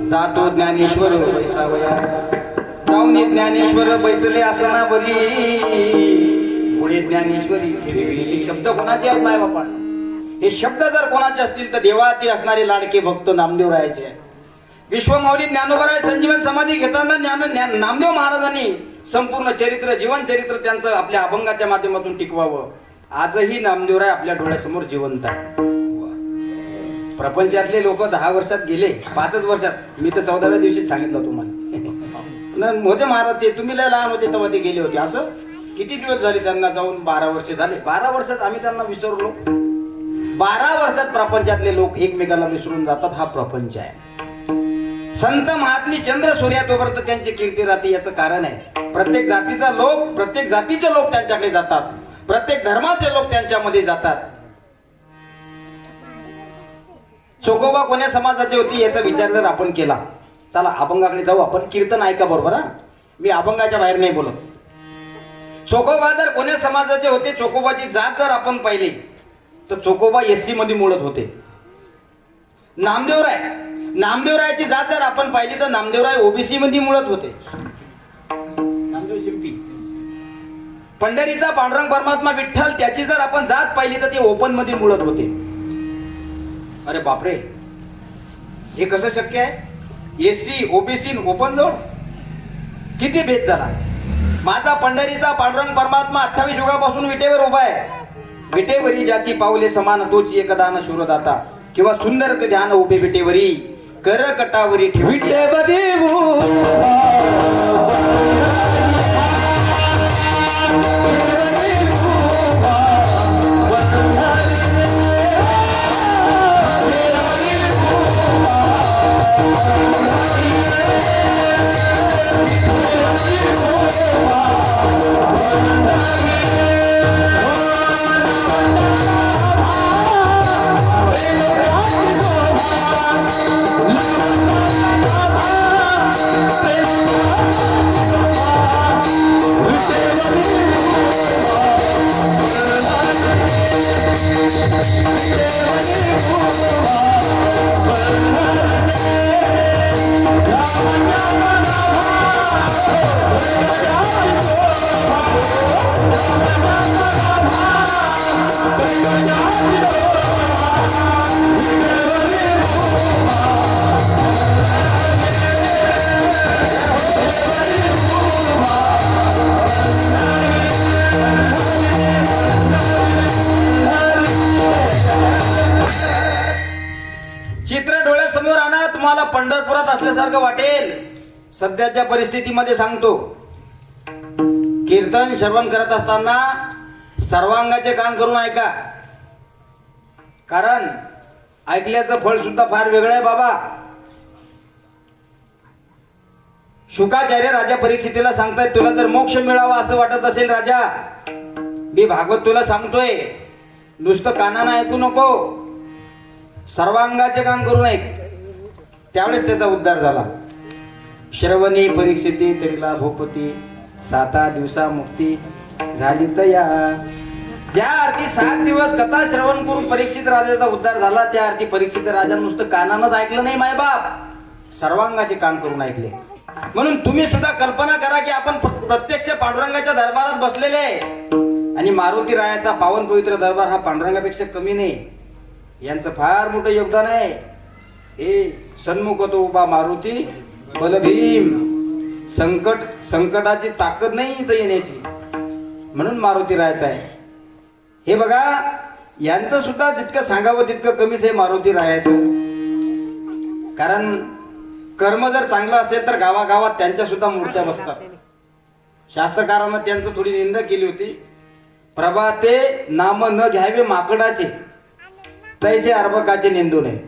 जातो ज्ञानेश्वर जाऊन ज्ञानेश्वर बैसले आसनावरी पुढे ज्ञानेश्वरी ठेविली. हे शब्द कोणाचे आहेत माय बापा? हे शब्द जर कोणाचे असतील तर देवाचे असणारे लाडके भक्त नामदेवरायाचे आहे. विश्वमाऊली ज्ञानोबाराय संजीवन समाधी घेताना नामदेव महाराजांनी संपूर्ण चरित्र जीवन चरित्र त्यांचं आपल्या अभंगाच्या माध्यमातून टिकवावं. आजही नामदेवराय आपल्या डोळ्यासमोर जिवंत आहे. प्रपंचातले लोक 10 वर्षात गेले, 5च वर्षात. मी तर 14व्या दिवशी सांगितलं तुम्हाला होते महाराज ते तुम्ही लय लहान होते तेव्हा ते गेले होते. असं किती दिवस झाले त्यांना जाऊन? 12 वर्ष झाले. 12 वर्षात आम्ही त्यांना विसरलो. 12 वर्षात प्रपंचातले लोक एकमेकांना विसरून जातात. हा प्रपंच आहे. संत महात्मी चंद्र सूर्यातोपर्यंत त्यांची कीर्ती राहते. याचं कारण आहे प्रत्येक जातीचे लोक त्यांच्याकडे जातात. प्रत्येक धर्माचे लोक त्यांच्यामध्ये जातात. चोकोबा कोण्या समाजाचे होते याचा विचार जर आपण केला, चला अभंगाकडे जाऊ आपण. कीर्तन ऐका बरोबर. हा, मी अभंगाच्या बाहेर नाही बोलत. चोकोबा जर कोण्या समाजाचे होते, चोकोबाची जात जर आपण पाहिली तर चोकोबा एससी मध्ये मुळत होते. नामदेवरायाची जात जर आपण पाहिली तर नामदेवराय ओबीसी मध्ये मुळत होते. नामदेव शिंपी. पंढरीचा पांडुरंग परमात्मा विठ्ठल त्याची जर आपण जात पाहिली तर ते ओपन मध्ये मुळत होते. अरे बापरे, हे कसं शक्य आहे? एससी ओबीसी ओपन जोड किती भेद झाला. माझा पंढरीचा पांडुरंग परमात्मा 28 युगापासून विटेवर उभा आहे. विटेवरी ज्याची पावले समान तोची एकदान शूरदाता किंवा सुंदर ते ध्यान उभे विटेवरी कर कटावरी विटेवरी चित्र डोळ्यासमोर आणा, तुम्हाला पंढरपुरात असल्यासारखं वाटेल. सध्याच्या परिस्थितीमध्ये सांगतो, कीर्तन श्रवण करत असताना सर्वांगाचे कान करून ऐका. कारण ऐकल्याचं फळ सुद्धा फार वेगळं आहे बाबा. शुकाचार्य राजा परीक्षितीला सांगतायत, तुला जर मोक्ष मिळावा असं वाटत असेल राजा, मी भागवत तुला सांगतोय, नुसतं कानानं ऐकू नको, सर्वांगाचे कान करून ऐक. त्यावेळेस त्याचा उद्धार झाला. श्रवणी परीक्षिती तरीला भूपती 7 दिवसा मुक्ती झाली तया. ज्या अर्थी 7 दिवस कथा श्रवण करून परीक्षित राजाचा उद्धार झाला, त्या अर्थी परीक्षित राजा नुसतं कानानच ऐकलं नाही मायबाप, सर्वांगाचे कान करून ऐकले. म्हणून तुम्ही सुद्धा कल्पना करा की आपण प्रत्यक्ष पांडुरंगाच्या दरबारात बसलेले आहे आणि मारुती रायाचा पावन पवित्र दरबार हा पांडुरंगापेक्षा कमी नाही. यांचं फार मोठं योगदान आहे. हे सन्मुख तो उभा मारुती बलभीम. संकटाची ताकद नाही इथं येण्याची, म्हणून मारुती रायाचा आहे. हे बघा, यांचं सुद्धा जितकं सांगावं तितकं कमीच आहे मारुती रायाचं. कारण कर्म जर चांगलं असेल तर गावागावात त्यांच्या सुद्धा मूर्त्या बसतात. शास्त्रकारांना त्यांचं थोडी निंदा केली होती. प्रभाते नाम न घ्यावे माकडाचे, तैसे अर्भकाचे निंदू नये.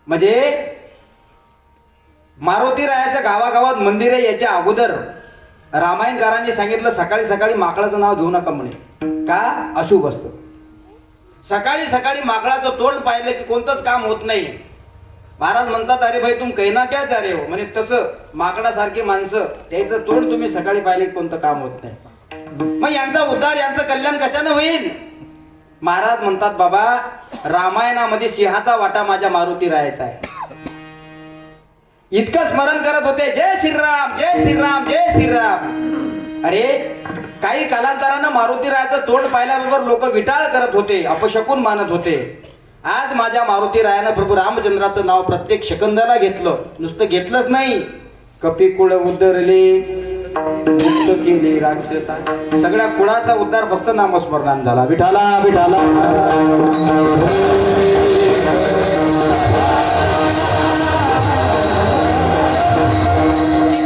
म्हणजे मारुती रायाच्या गावागावात मंदिर आहे याच्या अगोदर रामायणकारांनी सांगितलं सकाळी सकाळी माकडाचं नाव घेऊ नका म्हणे, का अशुभ असतं. सकाळी सकाळी माकडाचं तोंड पाहिलं की कोणतंच काम होत नाही. महाराज म्हणतात अरे भाई तुम कहना क्या चाह रहे हो, म्हणजे तसं माकडासारखी माणसं त्याचं तोंड तुम्ही सकाळी पाहिले की कोणतं काम होत नाही. मग यांचा उद्धार यांचं कल्याण कशानं होईल. महाराज म्हणतात बाबा रामायणामध्ये सिंहाचा वाटा माझ्या मारुती राहायचा आहे. इतकं स्मरण करत होते जय श्रीराम जय श्रीराम जय श्रीराम. अरे काही कालांतरानं मारुती रायाचं तोंड पाहिल्याबरोबर लोक विटाळ करत होते, अपशकुन मानत होते. आज माझ्या मारुती रायानं प्रभू रामचंद्राचं नाव प्रत्येक सेकंदाला घेतलं. नुसतं घेतलंच नाही, कपिकुळ उद्धरले मुक्त केले राक्षसा. सगळ्या कुळाचा उद्धार फक्त नामस्मरणानं झाला. विठाला विठाला.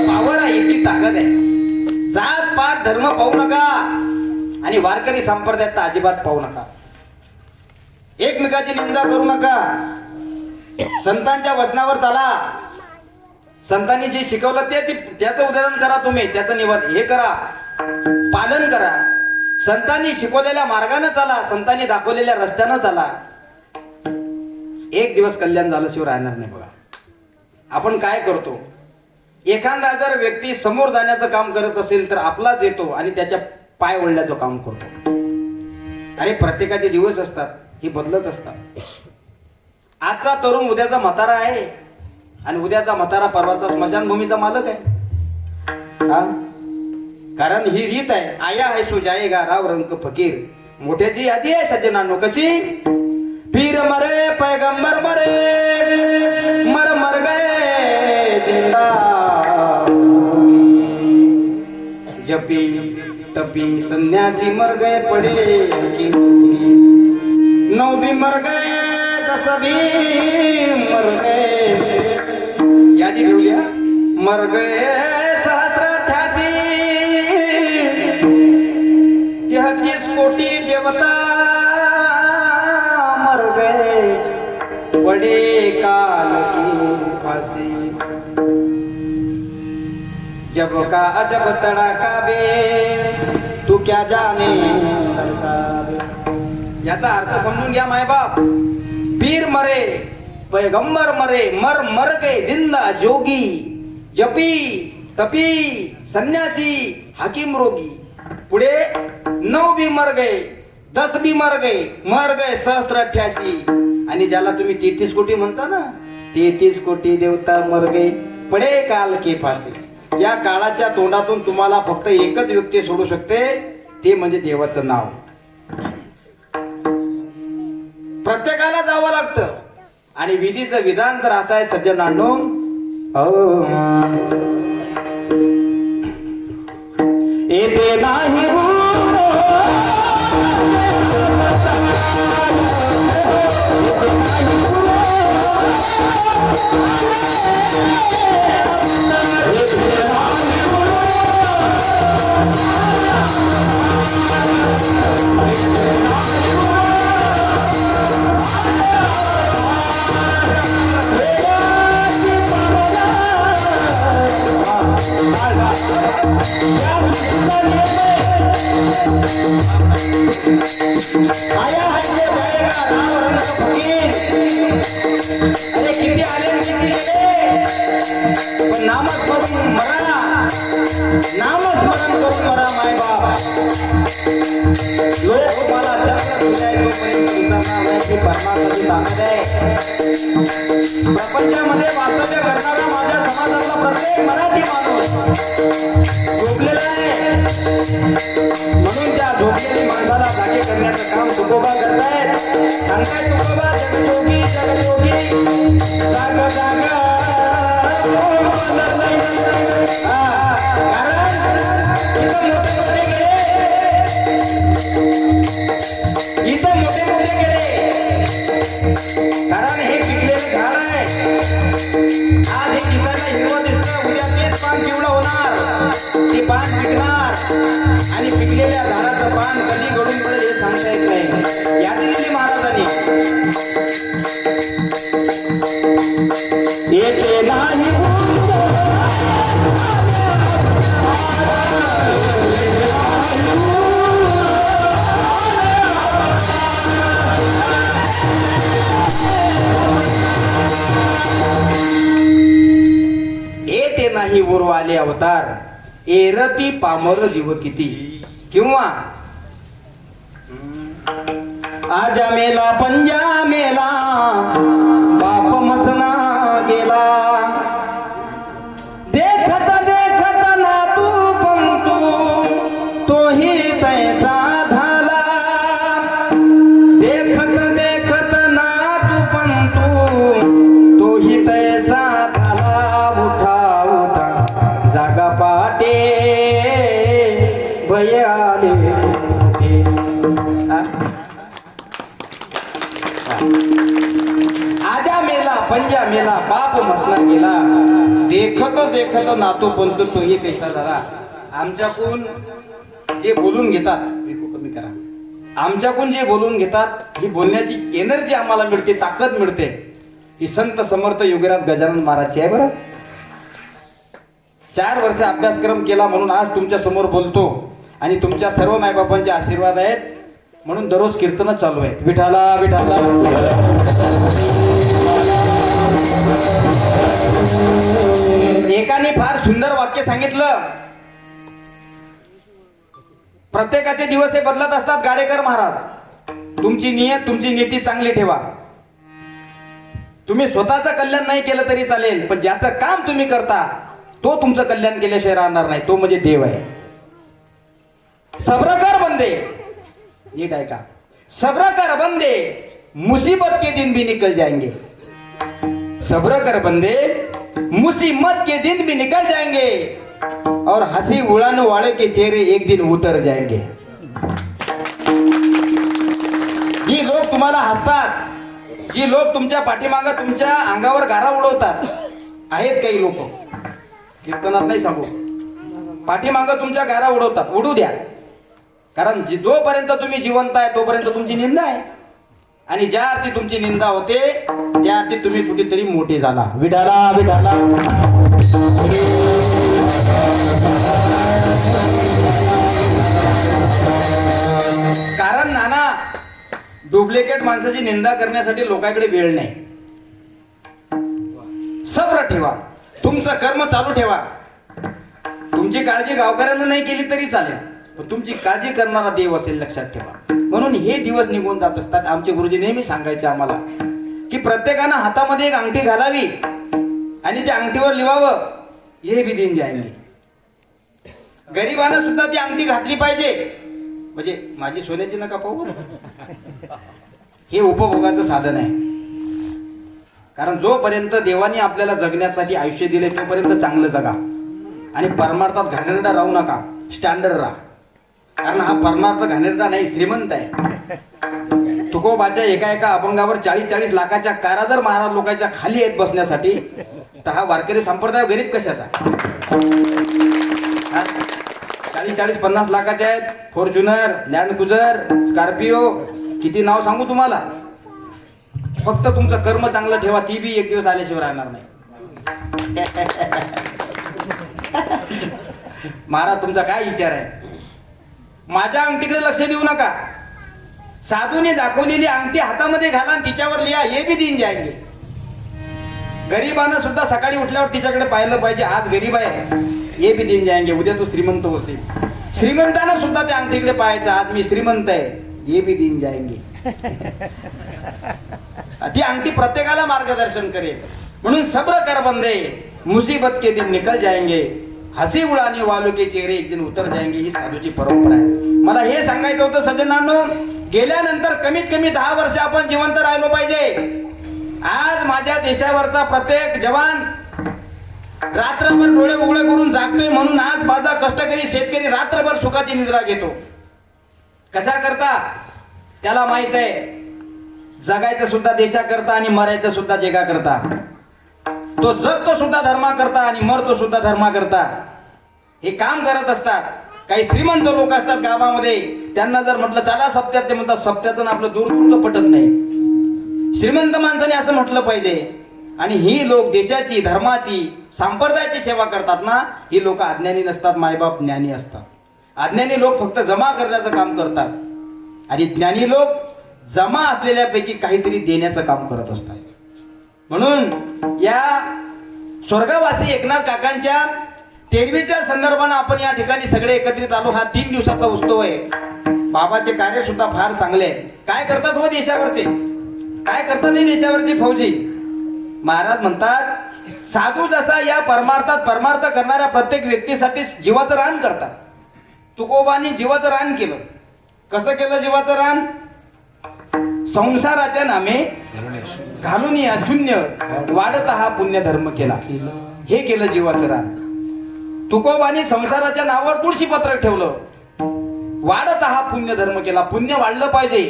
पावर आहे, इतकी ताकद आहे. जात पात धर्म पाहू नका आणि वारकरी संप्रदायात अजिबात पाहू नका. एकमेकाची निंदा करू नका. संतांच्या वचनावर चाला. संतांनी जे शिकवलं त्याचं उदाहरण करा. तुम्ही त्याचं हे करा, पालन करा. संतांनी शिकवलेल्या मार्गाने चाला, संतांनी दाखवलेल्या रस्त्यानं चाला. एक दिवस कल्याण झाल्याशिवाय राहणार नाही. बघा आपण काय करतो, एखादा जर व्यक्ती समोर जाण्याचं काम करत असेल तर आपलाच येतो आणि त्याच्या पाय ओढण्याचं काम करतो. अरे प्रत्येकाचे दिवस असतात, हे बदलत असतात. आजचा तरुण उद्याचा म्हातारा आहे आणि उद्याचा म्हातारा परवाचा स्मशानभूमीचा मालक आहे. कारण ही रीत आहे. आया है सो जाएगा राव रंग फकीर. मोठ्याची यादी आहे सज्जनांनो. कशी पीर मरे पैगंबर मरे मर मर गए जिंदा जपी तपी संन्यासी मर गए पड़े की नौ भी मर गए 10 भी मर गए. यादी ठेवल्या. मर गए 1788 33 कोटी देवता मर गए पड़े काल की फांसी. जब का अजब तड़ाका बे तू क्या जाने. याचा अर्थ समजून घ्या माय बाप. पीर मरे पैगंबर मरे मर मर गए जिंदा जोगी जपी तपी संन्यासी हाकिम रोगी. पुढे 9 भी मर गए 10 भी मर गए 1788. आणि ज्याला तुम्ही 33 कोटी म्हणता ना, 33 कोटी देवता मर गए पडे काल की फाशी. या काळाच्या तोंडातून तुम्हाला फक्त एकच व्यक्ती सोडू शकते, ते म्हणजे देवाचं नाव. प्रत्येकाला जावं लागतं आणि विधीचं विधान तर असं आहे सज्जनांनो. येते नाही आया है राव रंग फकीर. अरे किती आले किती गेले, पण नामस्मरण मरा, नामस्मरण करून मरा माय बाप. लोक तुम्हाला चक्र परमात्माची ताकद आहे. प्रपंचामध्ये वास्तव्य करणारा माझ्या समाजातला प्रत्येक मराठी माणूस झोपलेला आहे. म्हणून त्या झोपलेल्या माणसाला जागे करण्याचं काम तुकोबा करतायत. सांगताय तुकोबा जगयोगी जगयोगी जाग जाग. इथं मोठे मोठे गेले, कारण हे पिकलेलं झाड आहे. आज हे दिसायला हिरवं दिसतं, उद्या तेच पान पिवळं होणार, ते पान पिकणार आणि पिकलेल्या झाडाचं पान कधी गळून पडेल हे सांगता येत नाही. यादी दिली महाराजांनी. येते नाही नाही उरू आले अवतार, एरती पामर जीव किती. किंवा आजा मेला पंजा मेला, बाप मसना गेला. देखत देखत ना तू पंतू, तोही तैसा झाला. देखत देखत ना तू पंतू, तोही तैसा झाला. उठा उठा जागा पाटे, भय आले मोठे. आजा मेला पंजा मेला, बाप मसना गेला. देखत देखत नातू पंतू तोही कैसा झाला. आमच्याकडून जे बोलून घेतात, विकू कमी करा, आमच्याकडून जे बोलून घेतात, ही बोलण्याची एनर्जी आम्हाला मिळते, ताकद मिळते, ही संत समर्थ योगीराज गजानन महाराजची आहे. बरं, 4 वर्ष अभ्यासक्रम केला म्हणून आज तुमच्या समोर बोलतो, आणि तुमच्या सर्व मायबापांचे आशीर्वाद आहेत म्हणून दररोज कीर्तन चालू आहेत. विठाला विठाला. एकाने फार सुंदर वाक्य सांगितलं, प्रत्येकाचे दिवस हे बदलत असतात गाडेकर महाराज. तुमची नियत, तुमची नीती चांगली ठेवा. तुम्ही स्वतःचं कल्याण नाही केलं तरी चालेल, पण ज्याचं काम तुम्ही करता तो तुमचं कल्याण केल्याशिवाय राहणार नाही, तो म्हणजे देव आहे. सब्र कर बंदे, नीट ऐका, सब्र कर बंदे, मुसीबत के दिन भी निकल जाएंगे. सब्र कर बंदे, मुसीबत के दिन भी निकल जाएंगे, और हंसी उड़ाने वाले के चेहरे एक दिन उतर जाएंगे. जी लोक तुम्हाला हसतात, जी लोक तुमच्या पाठीमागे तुमच्या अंगावर गारा उडवतात, आहेत काही लोक, कीर्तनात नाही सांगू, पाठीमागे तुमच्या गारा उडवतात, उडू द्या. कारण जोपर्यंत तुम्ही जिवंत आहे तोपर्यंत तुमची निंदा आहे, आणि ज्या अर्थी तुमची निंदा होते त्या अर्थी तुम्ही कुठेतरी मोठे झाला. विठाला विठाला. कारण नाना, डुप्लिकेट माणसाची निंदा करण्यासाठी लोकांकडे वेळ नाही. सब्र ठेवा, तुमचं कर्म चालू ठेवा. तुमची काळजी गावकऱ्यांना नाही केली तरी चालेल, पण तुमची काळजी करणारा देव असेल, लक्षात ठेवा. म्हणून हे दिवस निघून जात असतात. आमचे गुरुजी नेहमी सांगायचे आम्हाला की प्रत्येकानं हातामध्ये एक अंगठी घालावी आणि त्या अंगठीवर लिहावं, हे भी दिन जाएंगे. गरिबानं सुद्धा ती अंगठी घातली पाहिजे, म्हणजे माझी सोन्याची नका पाहू, हे उपभोगाचं साधन आहे. कारण जोपर्यंत देवाने आपल्याला जगण्यासाठी आयुष्य दिले तोपर्यंत चांगलं जगा, आणि परमार्थात घाणेरडा राहू नका, स्टँडर्ड राहा. कारण हा परमार्थ घाणेरडा नाही, श्रीमंत आहे. तुकोबाच्या एका एका अभंगावर 40-40 लाखाच्या कारा जर महाराज लोकांच्या खाली आहेत बसण्यासाठी, तर हा वारकरी संप्रदाय गरीब कशाचा. 40-50 लाखाच्या आहेत, फॉर्च्युनर, लँड क्रुझर, स्कॉर्पिओ, किती नाव सांगू तुम्हाला. फक्त तुमचं कर्म चांगलं ठेवा, ती बी एक दिवस आल्याशिवाय राहणार नाही. महाराज तुमचा काय विचार आहे. माझ्या अंगठीकडे लक्ष देऊ नका, साधूने दाखवलेली अंगठी हातामध्ये घाला आणि तिच्यावर लिहा, हे बी दिन जाएंगे. गरीबानं सुद्धा सकाळी उठल्यावर तिच्याकडे पाहिलं पाहिजे, आज गरीब आहे, हे बी दिन जाएंगे. उद्या तू श्रीमंत होशील. श्रीमंतानं सुद्धा त्या अंगठीकडे पाहायचं, आज मी श्रीमंत आहे, हे बी दिन जाएंगे. ती अंगठी प्रत्येकाला मार्गदर्शन करेल. म्हणून सब्र कर बंदे, मुसीबत के दिन निकल जाएंगे, हसी उडाने वालों के चेहरे एक दिन उतर जाएंगे. ही साधूची परंपरा आहे. मला हे सांगायचं होतं सज्जनांनो, गेल्यानंतर कमीत कमी 10 वर्ष आपण जिवंत राहिलो पाहिजे. आज माझ्या देशावरचा प्रत्येक जवान रात्रभर डोळे उघडे करून जागतोय, म्हणून आज माझा कष्टकरी शेतकरी रात्रभर सुखाची निद्रा घेतो. कशा करता त्याला माहित आहे, जगायचं सुद्धा देशाकरता आणि मरायचं सुद्धा जगा करता. तो जगतो सुद्धा धर्मा करता आणि मरतो सुद्धा धर्मा करता. हे काम करत असतात. काही श्रीमंत लोक असतात गावामध्ये, त्यांना जर म्हटलं चला सप्त्यात, ते म्हणतात सप्त्याचं आपलं दूर दूरचं पटत नाही. श्रीमंत माणसाने असं म्हटलं पाहिजे. आणि ही लोक देशाची, धर्माची, संप्रदायाची सेवा करतात ना, ही लोक अज्ञानी नसतात, मायबाप ज्ञानी असतात. अज्ञानी लोक फक्त जमा करण्याचं काम करतात, आणि ज्ञानी लोक जमा असलेल्यापैकी काहीतरी देण्याचं काम करत असतात. म्हणून या स्वर्गवासी एकनाथ काकांच्या तेरवीच्या संदर्भानं आपण या ठिकाणी सगळे एकत्रित आलो. हा 3 दिवसाचा उत्सव आहे. बाबाचे कार्य सुद्धा फार चांगले आहे. काय करतात हो देशावरचे, काय करतात हे देशावरचे फौजी? महाराज म्हणतात, साधू जसा या परमार्थात परमार्थ करणाऱ्या प्रत्येक व्यक्तीसाठी जीवाचं रान करतात. तुकोबांनी जीवाचं रान केलं. कसं केलं जीवाचं रान? संसाराच्या नामे घालून या शून्य वाढत हा पुण्य धर्म केला. हे केलं जीवाचं रान. तुकोबांनी संसाराच्या नावावर तुळशी पत्रक ठेवलं. वाढत हा पुण्य धर्म केला. पुण्य वाढलं पाहिजे,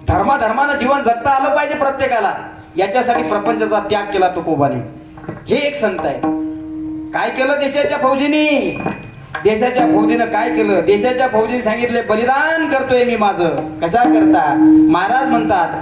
धर्मानं जीवन जगता आलं पाहिजे प्रत्येकाला, याच्यासाठी प्रपंचाचा त्याग केला तुकोबाने. हे एक संत आहे. काय केलं देशाच्या फौजीनी? देशाच्या फौजीनं काय केलं? देशाच्या फौजीने सांगितले, बलिदान करतोय मी माझं. कशा करता? महाराज म्हणतात,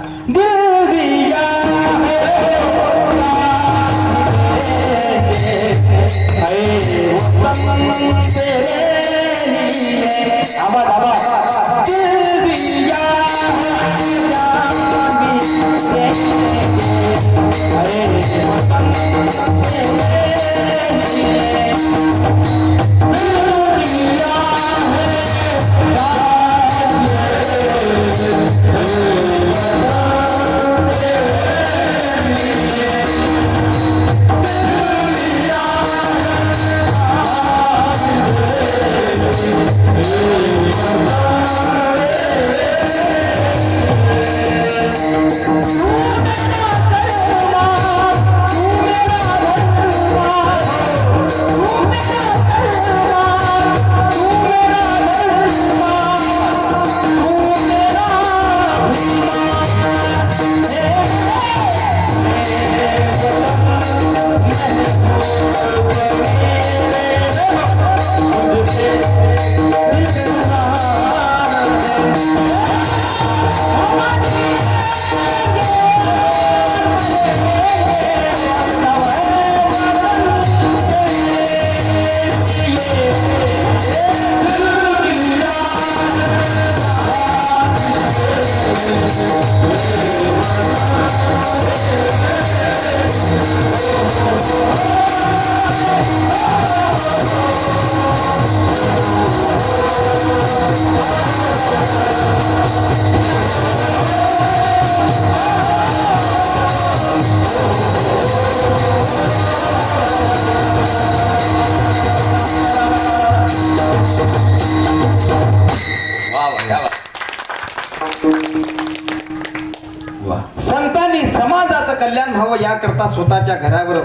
संतांनी समाजाचं कल्याण व्हावं याकरता स्वतःच्या घरावर,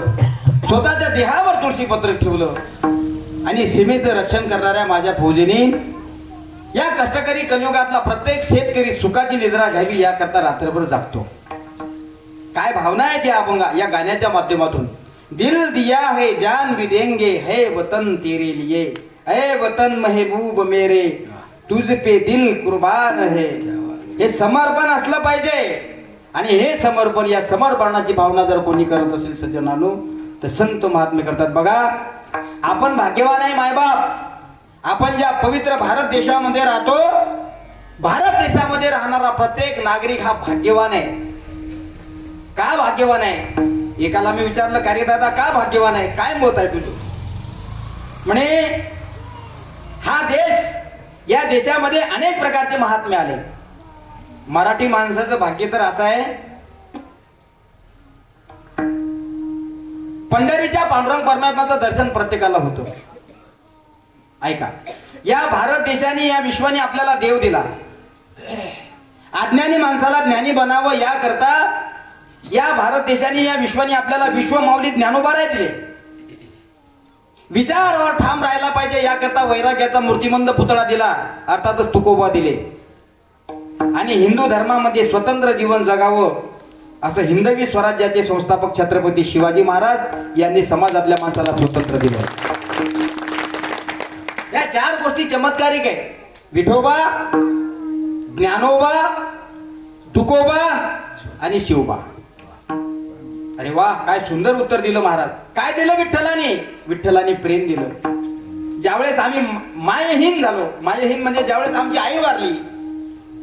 स्वतःच्या देहावर तुळशी पत्रक ठेवलं. आणि सीमेचं रक्षण करणाऱ्या माझ्या फौजीने या कष्टकरी कलियुगातला प्रत्येक शेतकरी सुखाची निद्रा घ्यावी याकरता रात्रभर जागतो. काय भावना आहे त्या अभंगा या गाण्याच्या माध्यमातून. दिल दिया है जान भी देंगे है वतन तेरे लिए, ऐ वतन महबूब मेरे तुझ पे दिल कुर्बान है. हे समर्पण असलं पाहिजे. आणि हे समर्पण, या समर्पणाची भावना जर कोणी करत असेल सज्जनांनो, तर संत महात्मे करतात. बघा, आपण भाग्यवान आहे मायबाप. आपण ज्या पवित्र भारत देशामध्ये राहतो, भारत देशामध्ये राहणारा प्रत्येक नागरिक हा भाग्यवान आहे. का भाग्यवान आहे? एकाला मी विचारलं, का रे दादा का भाग्यवान आहे, काय मत आहे तुझं? म्हणे, हा देश, या देशामध्ये अनेक प्रकारचे महात्मे आले. मराठी माणसाचं भाग्य तर असं आहे, पंढरीच्या पांडुरंग परमात्म्याचं दर्शन प्रत्येकाला होतं. ऐका, या भारत देशाने, या विश्वाने आपल्याला देव दिला. अज्ञानी माणसाला ज्ञानी बनावं याकरता या भारत देशाने, या विश्वाने आपल्याला विश्व माऊली ज्ञानोबा दिले. विचारावर ठाम राहायला पाहिजे याकरता वैराग्याचा मूर्तिमंत पुतळा दिला, अर्थातच तुकोबा दिले. आणि हिंदू धर्मामध्ये स्वतंत्र जीवन जगावं असं हिंदवी स्वराज्याचे संस्थापक छत्रपती शिवाजी महाराज यांनी समाजातल्या माणसाला स्वतंत्र दिलं. या 4 गोष्टी चमत्कारिक आहेत. विठोबा, ज्ञानोबा, तुकोबा आणि शिवबा. अरे वा, काय सुंदर उत्तर दिलं महाराज. काय दिलं विठ्ठलाने? विठ्ठलाने प्रेम दिलं. ज्यावेळेस आम्ही मायहीन झालो, मायहीन म्हणजे ज्यावेळेस आमची आई वारली,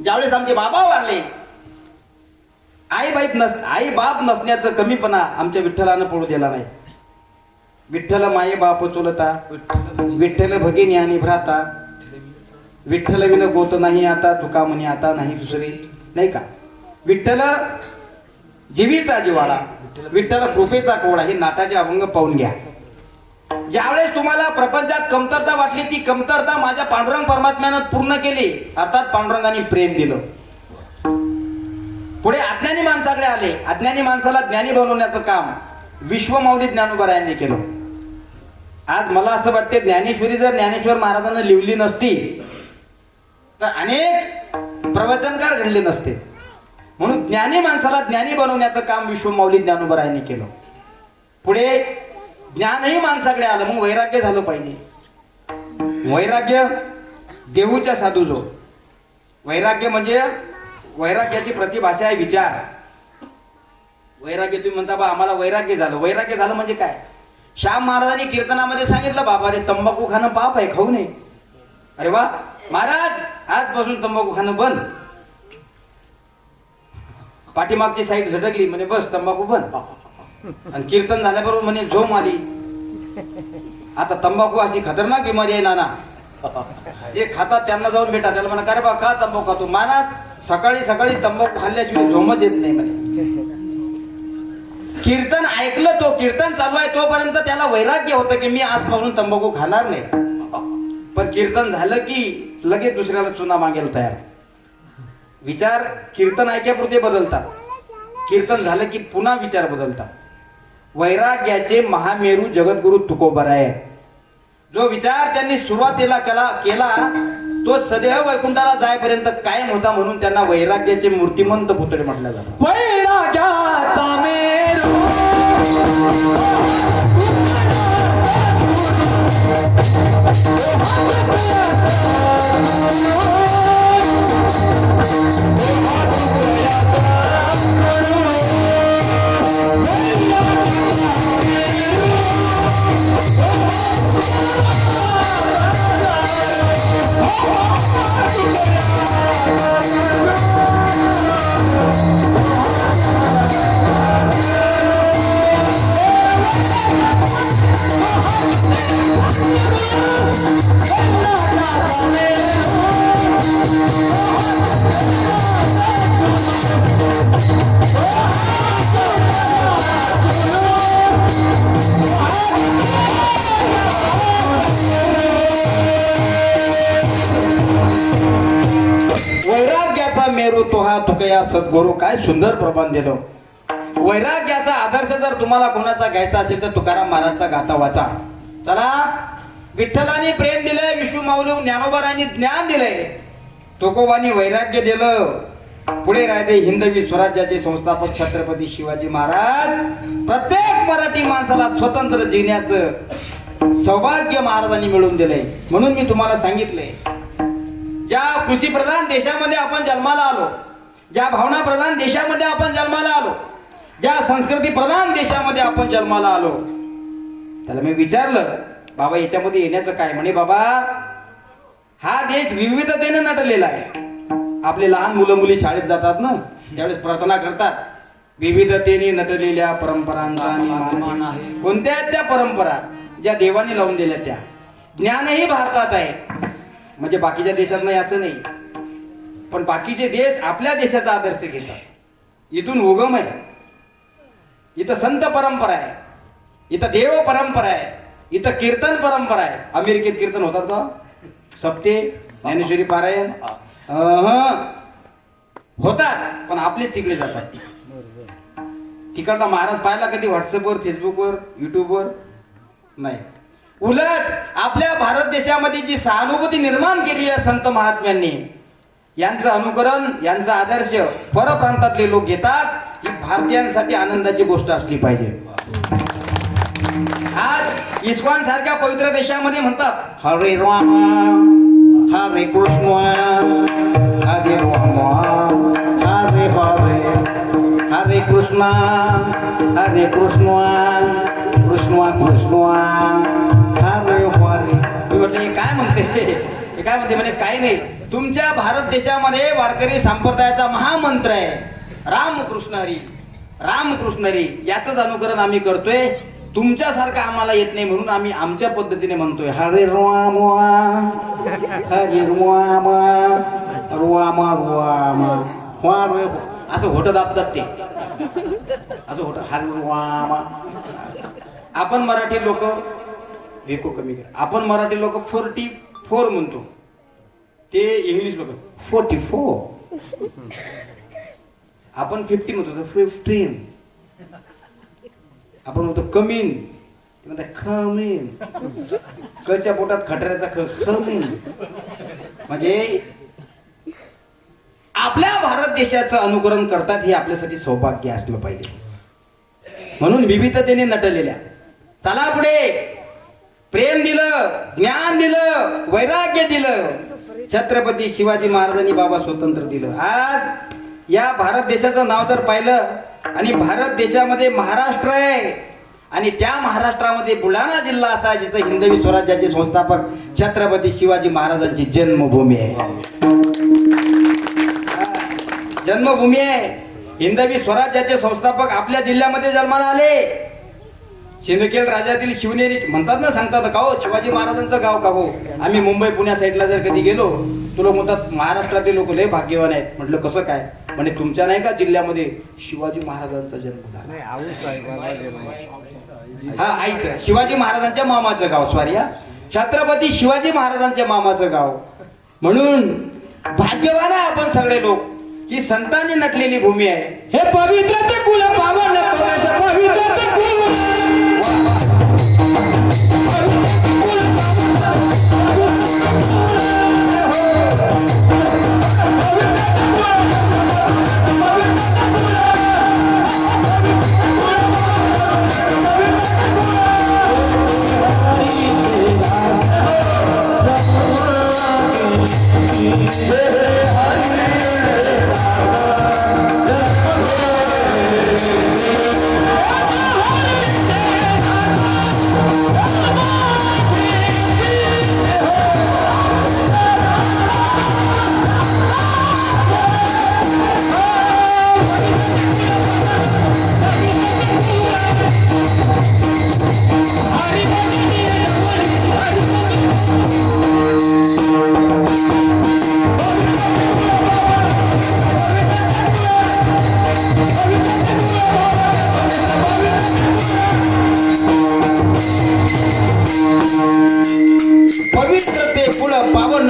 ज्यावेळेस आमचे बाबा वारले, आई बाप नसण्याचं कमीपणा आमच्या विठ्ठलानं पडू दिला नाही. विठ्ठल माये बाप चुलता, विठ्ठल भगिनी आणि भ्राता, विठ्ठल विन गोत नाही आता, तुका म्हणे आता नाही दुसरे, नाही का? विठ्ठल जीवीचा जिवाळा, विठ्ठल कृपेचा कोवळा, हे नाटाचे अभंग पाहून घ्या. ज्यावेळेस तुम्हाला प्रपंचात कमतरता वाटली, ती कमतरता माझ्या पांडुरंग परमात्म्यानं पूर्ण केली, अर्थात पांडुरंगाने प्रेम दिलं. पुढे अज्ञानी माणसाकडे आले. अज्ञानी माणसाला ज्ञानी बनवण्याचं काम विश्वमाऊली ज्ञानोबा केलं. आज मला असं वाटते, ज्ञानेश्वरी जर ज्ञानेश्वर महाराजांना लिहिली नसती तर अनेक प्रवचनकार घडले नसते. म्हणून ज्ञानी माणसाला ज्ञानी बनवण्याचं काम विश्वमाऊली ज्ञानोबा केलं. पुढे ज्ञानही माणसाकडे आलं, मग वैराग्य झालं पाहिजे. वैराग्य देऊच्या साधू जो वैराग्य म्हणजे वैराग्याची प्रतिभाषा आहे विचार. वैराग्य तुम्ही म्हणता बा आम्हाला वैराग्य झालं. वैराग्य झालं म्हणजे काय? श्याम महाराजांनी कीर्तनामध्ये सांगितलं, बाबा रे तंबाखू खाणं पाप आहे, खाऊ नये. अरे वा महाराज, आजपासून तंबाखू खाणं बंद. पाठीमागची साईड झटकली, म्हणे बस तंबाखू बंद. आणि कीर्तन झाल्याबरोबर म्हणे झोम आली. आता तंबाखू अशी खतरनाक बिमारी आहे नाना, जे खातात त्यांना जाऊन भेटा, त्याला म्हणा अरे बा का तंबाखू खातो? मानात सकाळी सकाळी तंबाखू खाल्ल्याशिवाय झोमच येत नाही म्हणे. कीर्तन ऐकलं, तो कीर्तन चालू आहे तोपर्यंत त्याला वैराग्य होतं की मी आजपासून तंबाखू खाणार नाही. पण कीर्तन झालं की लगेच दुसऱ्याला चुना मागेल तयार. विचार कीर्तन ऐक्यापुरते बदलतात, कीर्तन झालं की पुन्हा विचार बदलतात. वैराग्याचे महामेरू जगद्गुरु तुकोबाराय. जो विचार त्यांनी सुरुवातीला केला तो सदैव वैकुंठाला जायपर्यंत कायम होता, म्हणून त्यांना वैराग्याचे मूर्तिमंत पुतळे म्हटले जातात. वैराग्याचा मेरू वैराग्याचा मेरू तो हा तुकया सद्गुरू. काय सुंदर प्रबंध दिलं. वैराग्याचा आदर्श जर तुम्हाला कोणाचा घ्यायचा असेल तर तुकाराम महाराजचा गाथा वाचा. चला, विठ्ठलाने प्रेम दिलंय, विश्वमाऊली ज्ञानोबारांनी ज्ञान दिलंय, तुकोबांनी वैराग्य दिलं. पुढे राहते हिंदवी स्वराज्याचे संस्थापक छत्रपती शिवाजी महाराज. प्रत्येक मराठी माणसाला स्वतंत्र जिण्याचं सौभाग्य महाराजांनी मिळवून दिलंय. म्हणून मी तुम्हाला सांगितलंय, ज्या कृषी प्रधान देशामध्ये आपण जन्माला आलो, ज्या भावना प्रधान देशामध्ये आपण जन्माला आलो, ज्या संस्कृती प्रधान देशामध्ये आपण जन्माला आलो, त्याला मी विचारलं बाबा याच्यामध्ये येण्याचं काय? म्हणे बाबा हा देश विविधतेने नटलेला आहे. आपले लहान मुलं मुली शाळेत जातात ना, त्यावेळेस प्रार्थना करतात, विविधतेने नटलेल्या परंपरांचा मान आहे. कोणत्या आहेत त्या परंपरा? ज्या देवाने लावून दिल्या त्या. ज्ञानही भारतात आहे, म्हणजे बाकीच्या देशात नाही असं नाही, पण बाकीचे देश आपल्या देशाचा आदर्श घेतात. इथून उगम आहे, इथं संत परंपरा आहे, इथं देव परंपरा आहे, इथं कीर्तन परंपरा आहे. अमेरिकेत कीर्तन होतात का? सप्ते, ज्ञानेश्वरी पारायण होतात, पण आपलेच तिकडे जातात. तिकडचा महाराज पाहिला कधी व्हॉट्सअपवर, फेसबुकवर, युट्यूबवर? नाही. उलट आपल्या भारत देशामध्ये जी सहानुभूती निर्माण केली आहे संत महात्म्यांनी, यांचं अनुकरण, यांचा आदर्श परप्रांतातले लोक घेतात. ही भारतीयांसाठी आनंदाची गोष्ट असली पाहिजे. आज इस्कॉन सारख्या पवित्र देशामध्ये म्हणतात हरे राम हरे कृष्ण हरे राम हरे हरे हरे कृष्ण हरे कृष्ण कृष्ण कृष्ण हरे हरे. मी म्हटलं हे काय म्हणते, हे काय म्हणते? म्हणे काही नाही, तुमच्या भारत देशामध्ये वारकरी संप्रदायाचा महामंत्र आहे रामकृष्ण हरी, रामकृष्ण हरी. याचंच अनुकरण आम्ही करतोय. तुमच्यासारखं आम्हाला येत नाही म्हणून आम्ही आमच्या पद्धतीने म्हणतोय हरे रुआमा हरे रुआमा रुआमा रुआमा हुआ रे. असं होट दाबतात ते, असं होट हरे रुआमा. आपण मराठी लोक वेको कमी कर, आपण मराठी लोक 44 म्हणतो, ते इंग्लिश लोक 44. आपण 50 म्हणतो 15. आपण म्हणतो कमीन, ते म्हणतात खमीन. कच्या पोटात खटऱ्याचा खमीन. म्हणजे आपल्या भारत देशाचं अनुकरण करतात, हे आपल्यासाठी सौभाग्य असलं पाहिजे. म्हणून विविधतेने नटलेल्या. चला पुढे. प्रेम दिलं, ज्ञान दिलं, वैराग्य दिलं छत्रपती शिवाजी महाराजांनी बाबा स्वतंत्र दिलं. आज या भारत देशाचं नाव जर पाहिलं आणि भारत देशामध्ये महाराष्ट्र आहे आणि त्या महाराष्ट्रामध्ये बुलढाणा जिल्हा असा जिथं हिंदवी स्वराज्याचे संस्थापक छत्रपती शिवाजी महाराजांची जन्मभूमी आहे. जन्मभूमी आहे. हिंदवी स्वराज्याचे संस्थापक आपल्या जिल्ह्यामध्ये जन्माला आले. सिंदखेड राजातील शिवनेरी म्हणतात ना, सांगतात का हो शिवाजी महाराजांचं गाव का हो. आम्ही मुंबई पुण्या साईडला जर कधी गेलो, तुला म्हणतात महाराष्ट्रातील लोक लय भाग्यवान आहेत. म्हटलं कसं काय. म्हणजे तुमच्या नाही का जिल्ह्यामध्ये शिवाजी महाराजांचा जन्म झाला. हा आईचं शिवाजी महाराजांच्या मामाचं गाव, सॉरी हा, छत्रपती शिवाजी महाराजांच्या मामाचं गाव. म्हणून भाग्यवान आहे आपण सगळे लोक की संतांनी नटलेली भूमी आहे. हे पवित्र ते कुल पावन तोमेश पवित्र ते कुल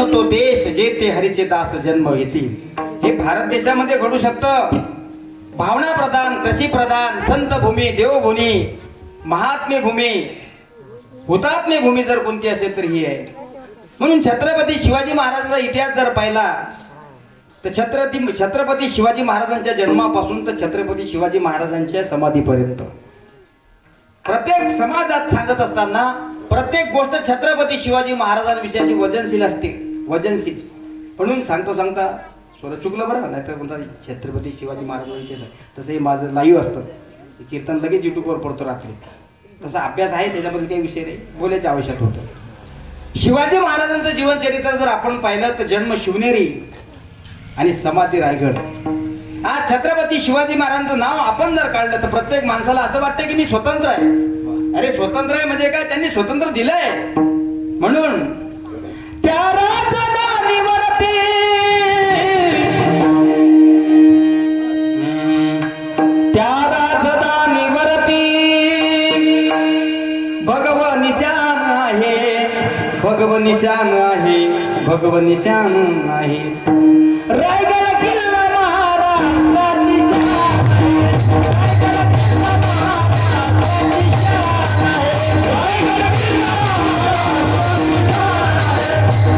तो देश जेथे हरीचे दास जन्म येतील. हे भारत देशामध्ये घडू शकतं. भावना प्रधान, कृषी प्रधान, संत भूमी, देवभूमी, महात्मे भूमी, हुतात्मे भूमी जर कोणती असेल तर ही आहे. म्हणून छत्रपती शिवाजी महाराजांचा इतिहास जर पाहिला तर छत्रपती शिवाजी महाराजांच्या जन्मापासून तर छत्रपती शिवाजी महाराजांच्या समाधीपर्यंत प्रत्येक समाजात सांगत असताना प्रत्येक गोष्ट छत्रपती शिवाजी महाराजांविषयी वजनशील असते, वजनशील. म्हणून सांगता स्वरा चुकलं बरं, नाहीतर म्हणतात छत्रपती शिवाजी महाराजांविषयी. तसंही माझं लाईव्ह असतं कीर्तन, लगेच युट्यूबवर पडतो रात्री. तसा अभ्यास आहे, त्याच्याबद्दल काही विषय नाही, बोलायचं आवश्यक होतं. शिवाजी महाराजांचं जीवनचरित्र जर आपण पाहिलं तर जन्म शिवनेरी आणि समाधी रायगड. आज छत्रपती शिवाजी महाराजांचं नाव आपण जर काढलं तर प्रत्येक माणसाला असं वाटतं की मी स्वतंत्र आहे. अरे स्वतंत्र आहे म्हणजे काय, त्यांनी स्वतंत्र दिलंय. म्हणून त्या राजधानीवरती त्या राजधानीवरती भगव निशान आहे, भगव निशान आहे, भगव निशान आहे. रायगड किल्ला महाराजांची शान आहे. रायगड किल्ला महाराजांची शान आहे.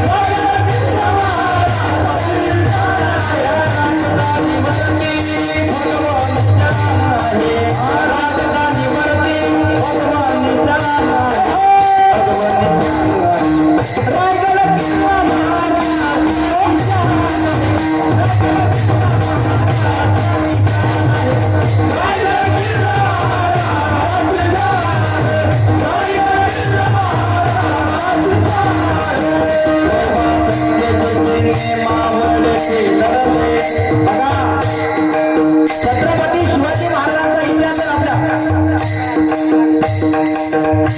रायगड किल्ला महाराजांची शान आहे. रायगड किल्ला महाराजांची शान आहे. राजधानीवरती भगवान निशान आहे. राजधानीवरती भगवान निशान आहे. भगवान निशान आहे. रायगड किल्ला महाराजांची शान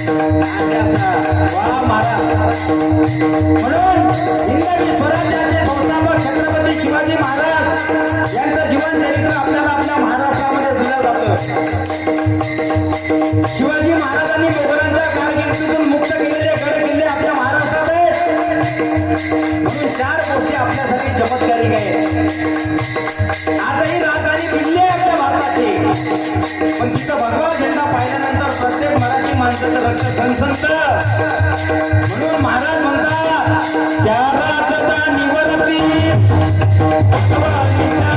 वा महाराज. म्हणून हिंदवी स्वराज्याचे संस्थापक छत्रपती शिवाजी महाराज यांचं जीवन चरित्र आपल्याला आपल्या महाराष्ट्रामध्ये दिलं जातं. शिवाजी महाराजांनी मोगलांच्या कारकिर्दीतून मुक्त केलेले गड किल्ले आपल्या महाराष्ट्रात आहेत. म्हणून 4 गोष्टी आपल्यासाठी चमत्कारिक आहेत. आजही राजधानी दिल्ली आहे आपल्या भारताची, पण तिथं भगवा झेंडा पाहिल्यानंतर प्रत्येक मराठी माणसाचं रक्त सणसणतं. म्हणून महाराज म्हणतात त्या राजता निवडती भगवंतीच्या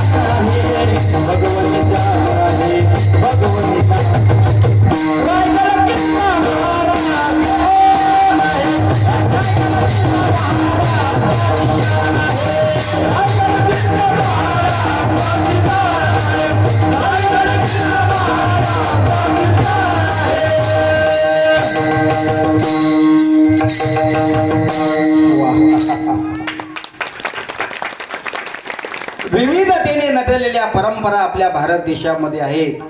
आहे, भगवंतीच्या आहे, भगवंतीच्या रायगड किल्ला महाराज विविधतेने नटलेल्या परंपरा आपल्या भारत देशामध्ये आहेत.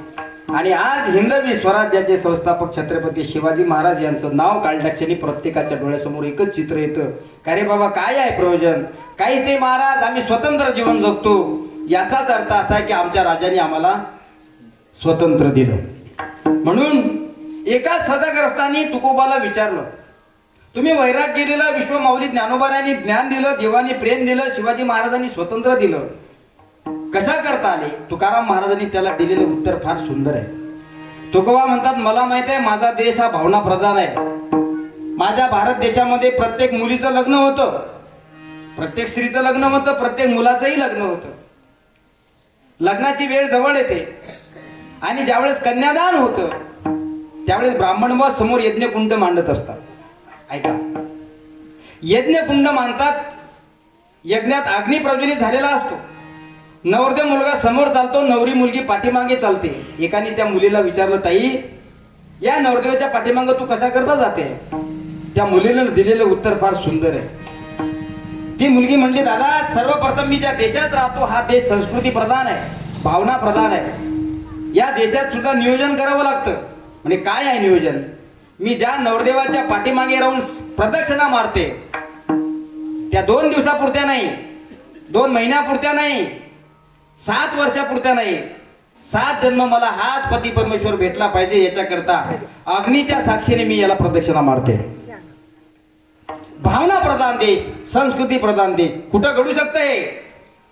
आणि आज हिंदवी स्वराज्याचे संस्थापक छत्रपती शिवाजी महाराज यांचं नाव काढल्याक्षणी प्रत्येकाच्या डोळ्यासमोर एकच चित्र येतं. का रे बाबा, काय आहे प्रयोजन? काहीच नाही महाराज, आम्ही स्वतंत्र जीवन जगतो. याचाच अर्थ असा आहे की आमच्या राजाने आम्हाला स्वतंत्र दिलं. म्हणून एका सदग्रस्तांनी तुकोबाला विचारलं, तुम्ही वैराग्य दिलं, विश्वमाऊली ज्ञानोबारायांनी ज्ञान दिलं, देवाने प्रेम दिलं, शिवाजी महाराजांनी स्वतंत्र दिलं, कशा करता आले? तुकाराम महाराजांनी त्याला दिलेलं उत्तर फार सुंदर आहे. तुकोबा म्हणतात, मला माहित आहे माझा देश हा भावना प्रधान आहे. माझ्या भारत देशामध्ये प्रत्येक मुलीचं लग्न होतं, प्रत्येक स्त्रीचं लग्न होतं, प्रत्येक मुलाचंही लग्न होतं. लग्नाची वेळ जवळ येते आणि ज्यावेळेस कन्यादान होतं त्यावेळेस ब्राह्मण समोर यज्ञकुंड मांडत असतात. ऐका, यज्ञकुंड मानतात. यज्ञात अग्नी प्रज्वलित झालेला असतो. नवरदेव मुलगा समोर चालतो, नवरी मुलगी पाठीमागे चालते. एकाने त्या मुलीला विचारलं, ताई या नवरदेवाच्या पाठीमागे तू कशा करता जाते? त्या मुलीला दिलेलं उत्तर फार सुंदर आहे. ती मुलगी म्हणली, दादा सर्वप्रथम मी ज्या देशात राहतो हा देश संस्कृती प्रधान आहे, भावना प्रधान आहे. या देशात सुद्धा नियोजन करावं लागतं. म्हणजे काय आहे नियोजन? मी ज्या नवरदेवाच्या पाठीमागे राहून प्रदक्षिणा मारते त्या 2 दिवसापुरत्या नाही, 2 महिन्यापुरत्या नाही, 7 वर्षापुरत्या नाही, 7 जन्म मला हाच पती परमेश्वर भेटला पाहिजे याच्याकरता अग्नीच्या साक्षीने मी याला प्रदक्षिणा मारते. भावना प्रधान देश, संस्कृती प्रधान देश. कुठं घडू शकतं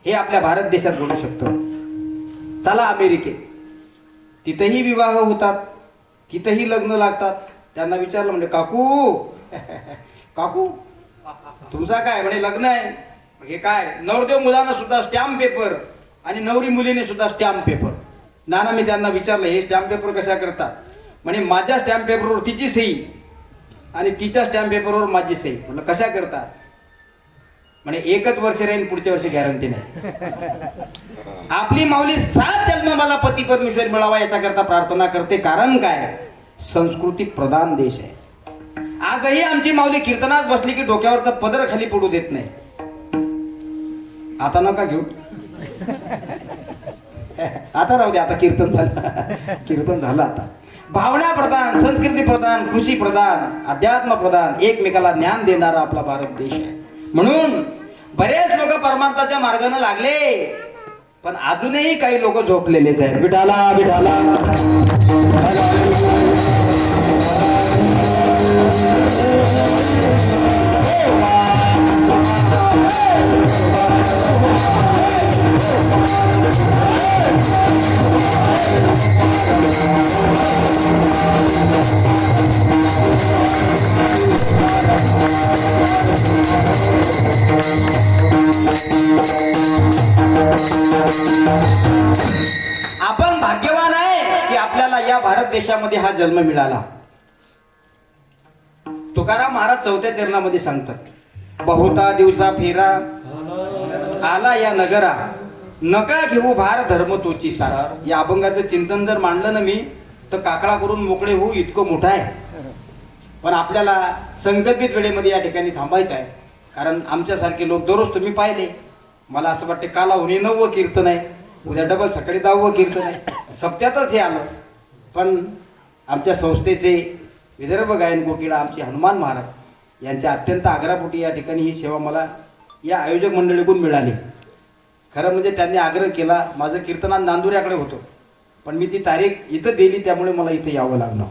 हे आपल्या भारत देशात घडू शकतं. चला अमेरिकेत, तिथेही विवाह होतात, तिथेही लग्न लागतात. त्यांना विचारलं, म्हणजे काकू काकू तुमचा काय? म्हणे लग्न आहे. हे काय? नवरदेव मुलांना सुद्धा स्टॅम्प पेपर आणि नवरी मुलीने सुद्धा स्टॅम्प पेपर. नाना मी त्यांना विचारलं, हे स्टॅम्प पेपर कशा करतात? म्हणे माझ्या स्टॅम्प पेपरवर तिची सही आणि तिच्या स्टॅम्प पेपरवर माझी सही. म्हटलं कशा करतात? म्हणे 1च वर्ष राहील, पुढच्या वर्षी गॅरंटी नाही. आपली माऊली 7 जन्म मला पती परमेश्वर मिळावा याच्याकरता प्रार्थना करते. कारण काय? संस्कृती प्रधान देश आहे. आजही आमची माऊली कीर्तनात बसली की डोक्यावरचा पदर खाली पडू देत नाही. आता नका घेऊ, आता राहू दे, आता कीर्तन झालं, कीर्तन झालं. आता भावना प्रधान, संस्कृती प्रधान, कृषी प्रधान, अध्यात्म प्रधान, एकमेकाला ज्ञान देणारा आपला भारत देश आहे. म्हणून बरेच लोक परमार्थाच्या मार्गाने लागले, पण अजूनही काही लोक झोपलेलेच आहेत. विठाला विठाला आपण भाग्यवान आहे की आपल्याला या भारत देशामध्ये हा जन्म मिळाला. तुकाराम महाराज 4थ्या चरणामध्ये सांगतात, बहुता दिवसा फेरा आला या नगरा, नका घेऊ भार धर्म तोची सार. या अभंगाचं चिंतन जर मांडलं ना मी तर काकळा करून मोकळे होऊ इतकं मोठं आहे. पण आपल्याला संकल्पित वेळेमध्ये या ठिकाणी थांबायचं आहे. कारण आमच्यासारखे लोक दररोज तुम्ही पाहिले, मला असं वाटतं काल उन्ही 9वं कीर्तन आहे, उद्या डबल सकाळी 10वं कीर्तन आहे. सप्त्यातच हे आलं. पण आमच्या संस्थेचे विदर्भ गायन कोकिळा आमचे हनुमान महाराज यांच्या अत्यंत आग्रहापोटी या ठिकाणी ही सेवा मला या आयोजक मंडळीकडून मिळाली. खरं म्हणजे त्यांनी आग्रह केला. माझं कीर्तनात नांदुऱ्याकडे होतं, पण मी ती तारीख इथं दिली, त्यामुळे मला इथं यावं लागलं.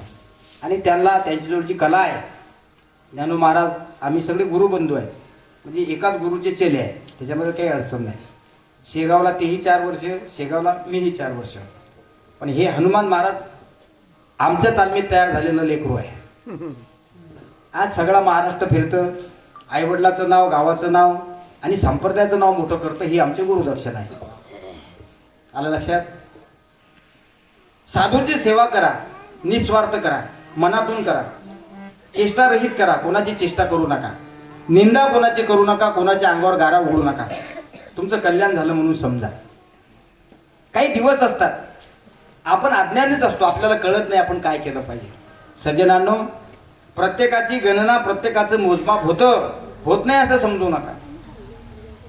आणि त्यांना त्यांच्याजवळची कला आहे. ज्ञानू महाराज आम्ही सगळे गुरुबंधू आहे, म्हणजे एकाच गुरुचे चेले आहे, त्याच्यामध्ये काही अडचण नाही. शेगावला तेही 4 वर्ष, शेगावला मीही 4 वर्ष. पण हे हनुमान महाराज आमच्या तालमीत तयार झालेलं लेकरू आहे. आज सगळा महाराष्ट्र फिरतं, आईवडिलाचं नाव, गावाचं नाव आणि संप्रदायाचं नाव मोठं करतं. ही आमचे गुरुदक्षिणा आहे. आलं लक्षात? साधूची सेवा करा, निस्वार्थ करा, मनातून करा, चेष्टारहित करा, कोणाची चेष्टा करू नका, निंदा कोणाची करू नका, कोणाच्या अंगावर गारा ओढू नका. तुमचं कल्याण झालं म्हणून समजा. काही दिवस असतात आपण अज्ञानीच असतो, आपल्याला कळत नाही आपण काय केलं पाहिजे. सज्जनांनो, प्रत्येकाची गणना, प्रत्येकाचं मोजमाप होत नाही असं समजू नका.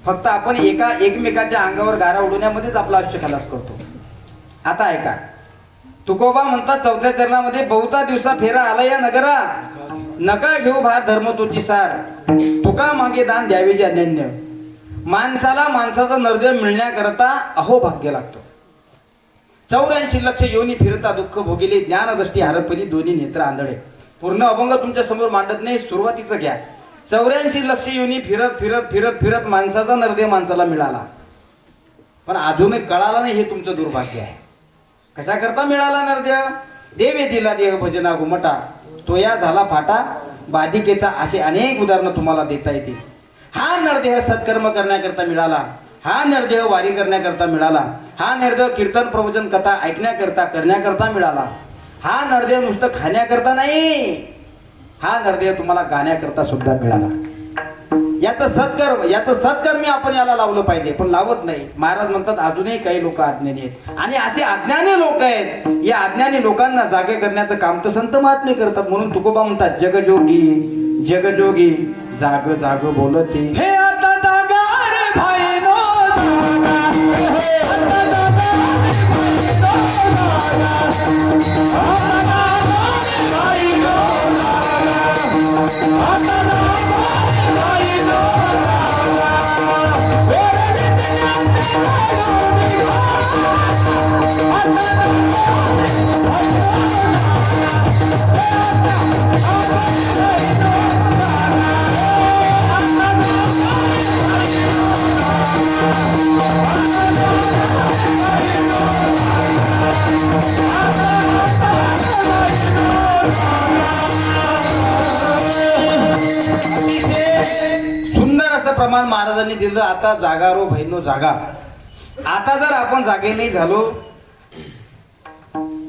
फक्त आपण एकमेकाच्या अंगावर गारा उडवण्यामध्येच आपलं आयुष्य खलास करतो. आता ऐका, तुकोबा म्हणतात 4थ्या चरणामध्ये, बहुता दिवसा फेरा आला या नगरा, नका घेऊ भार धर्म तुझी सार, तुका मागे दान द्यावे जे अनन्य. माणसाला माणसाचा नरदेव मिळण्याकरता अहो भाग्य लागतो. 84 लक्ष योनी फिरता दुःख भोगिले, ज्ञानदृष्टी हरपली दोन्ही नेत्र आंधळे. पूर्ण अभंग तुमच्या समोर मांडत नाही, सुरुवातीचं घ्या. 84 लक्ष योनी फिरत फिरत फिरत फिरत माणसाचा नरदेव माणसाला मिळाला, पण अजूनही कळाला नाही. हे तुमचं दुर्भाग्य आहे. कशा करता मिळाला नरदेव? देवे दिला देह भजना घुमटा, तो या झाला फाटा बाधिकेचा. असे अनेक उदाहरणं तुम्हाला देता येतील. हा नरदेह सत्कर्म करण्याकरता मिळाला, हा नरदेह वारी करण्याकरता मिळाला, हा नरदेह कीर्तन प्रवचन कथा ऐकण्याकरता करण्याकरता मिळाला. हा नरदेह नुसतं खाण्याकरता नाही, हा नरदेह तुम्हाला गाण्याकरता सुद्धा मिळाला. याचं सत्कर्मी आपण याला लावलं पाहिजे, पण लावत नाही. महाराज म्हणतात अजूनही काही लोक अज्ञानी आहेत, आणि असे अज्ञानी लोक आहेत. या अज्ञानी लोकांना जागे करण्याचं काम तर संत महात्मे करतात. म्हणून तुकोबा म्हणतात, जगजोगी जगजोगी जाग जाग बोलते. हे आता जागा रे भाईनो जागा, हे आता जागा रे भाईनो जागा, आता जागा रे भाईनो जागा, आता जागा रे भाईनो जागा. रे सुंदर असं प्रमाण महाराजांनी दिलं. आता जागा रो भैनो जागा. आता जर आपण जागे नाही झालो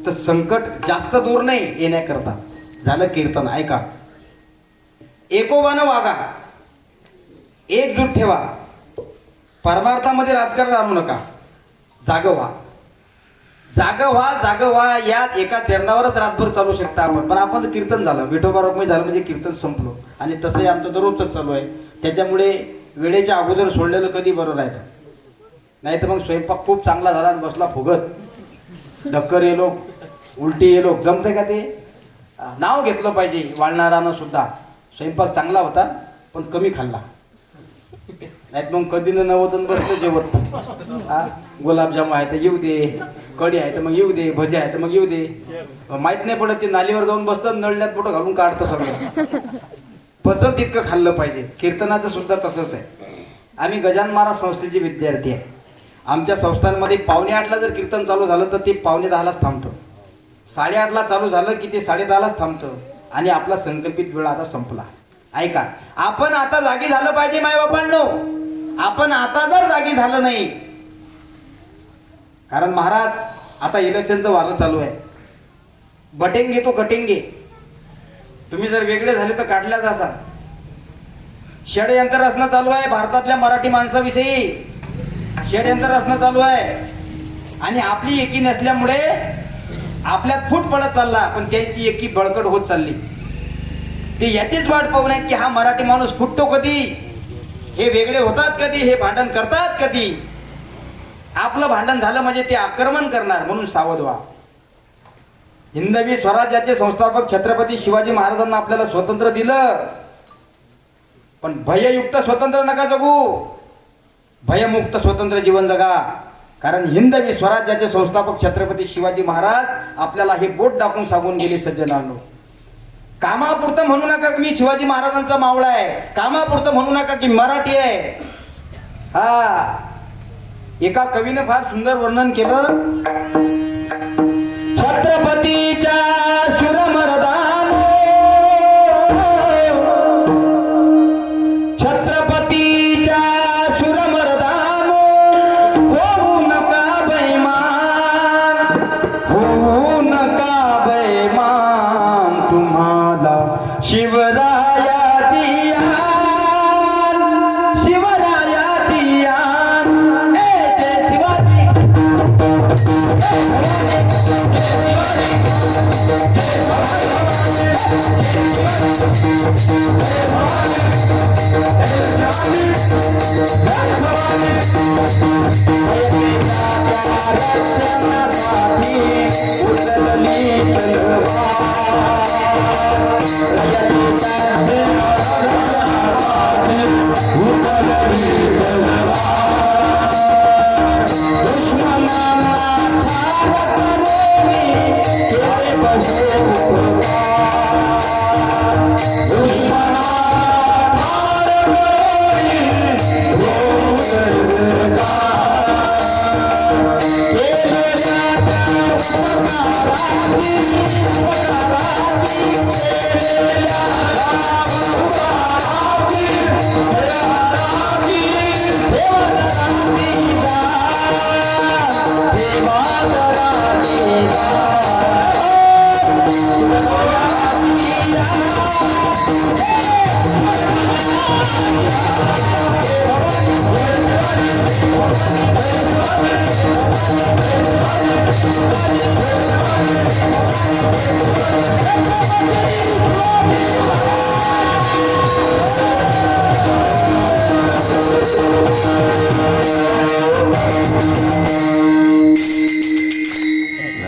तर संकट जास्त दूर नाही येण्याकरता झालं कीर्तन. ऐका, एकोबानं वागा, एकजूट ठेवा, परमार्थामध्ये राजकारण आणू नका, जाग व्हा, जाग व्हा, जाग व्हा. या एका चरणावरच रातभर चालू शकता आपण. पण आपण कीर्तन झालं, विठोबा रुक्मिणी झालं म्हणजे कीर्तन संपलो. आणि तसंही आमचं दररोजच चालू आहे. त्याच्यामुळे वेळेच्या अगोदर सोडलेलं कधी बरं राहतं. नाही तर मग स्वयंपाक खूप चांगला झाला आणि बसला फुगत, ढक्कर येलो, उलटी येलो, जमते का ते? नाव घेतलं पाहिजे वाळणारानं सुद्धा. स्वयंपाक चांगला होता पण कमी खाल्ला, नाही मग कधी नव्हतं बसलं जेवत. गुलाबजाम आहे तर येऊ दे, कढी आहे तर मग येऊ दे, भजी आहे तर मग येऊ दे. माहित नाही पडत ते नालीवर जाऊन बसतं, नळल्यात फोटो घालून काढतं सगळं. पचल तितकं खाल्लं पाहिजे. कीर्तनाचं सुद्धा तसंच आहे. आम्ही गजानन महाराज संस्थेचे विद्यार्थी आहे. आमच्या संस्थांमध्ये 7:45 जर कीर्तन चालू झालं तर ते 9:45 थांबतं. 8:30 चालू झालं की ते 10:30 थांबतं. आणि आपला संकल्पित वेळ आता संपला. ऐका, आपण आता जागी झालं पाहिजे मायबापांनो. आपण आता जर जागी झालं नाही, कारण महाराज आता इलेक्शनचं वारं चालू आहे. बटेंगे तो कटेंगे. तुम्ही जर वेगळे झाले तर काढल्या जासाल. षडयंत्र रचना चालू आहे भारतातल्या मराठी माणसाविषयी. षडयंत्र रचना चालू आहे. आणि आपली एकी नसल्यामुळे आपल्यात फूट पडत चालला, पण त्यांची एकी बळकट होत चालली. ते याचीच वाट पाहू नये की हा मराठी माणूस फुटतो कधी, हे वेगळे होतात कधी, हे भांडण करतात कधी. आपलं भांडण झालं म्हणजे ते आक्रमण करणार, म्हणून सावध व्हा. हिंदवी स्वराज्याचे संस्थापक छत्रपती शिवाजी महाराजांना आपल्याला स्वतंत्र दिलं, पण भययुक्त स्वतंत्र नका जगू, भयमुक्त स्वतंत्र जीवन जगा. कारण हिंदवी स्वराज्याचे संस्थापक छत्रपती शिवाजी महाराज आपल्याला हे बोट दाखवून सांगून गेले सज्जनांनो, कामापुरतं म्हणू नका की मी शिवाजी महाराजांचा मावळा आहे, कामापुरतं म्हणू नका की मराठी आहे. हा, एका कवीने फार सुंदर वर्णन केलं. छत्रपतीच्या सुरमर्दानो, छत्रपतीच्या सुरमर्दानो, होऊ नका बैमान, होऊ नका बैमान, तुम्हाला शिवरायाची आन, शिवरायाची आन. ए जय शिवाजी.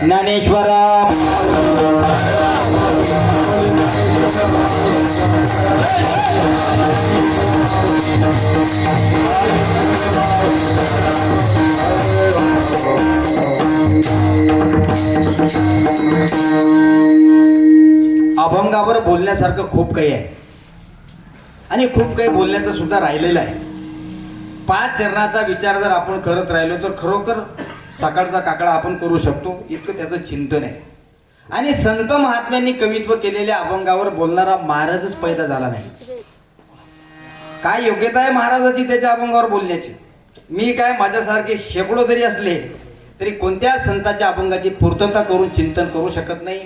ज्ञानेश्वर अभंगावर बोलण्यासारखं खूप काही आहे आणि खूप काही बोलण्याचं सुद्धा राहिलेलं आहे. 5 चरणाचा विचार जर आपण करत राहिलो तर खरोखर सकाळचा काकडा आपण करू शकतो, इतकं त्याचं चिंतन आहे. आणि संत महात्म्यांनी कवित्व केलेल्या अभंगावर बोलणारा महाराजच पैदा झाला नाही. काय योग्यता आहे महाराजाची त्याच्या अभंगावर बोलण्याची? मी काय, माझ्यासारखे शेकडो जरी असले तरी कोणत्या संताच्या अभंगाची पूर्तता करून चिंतन करू शकत नाही.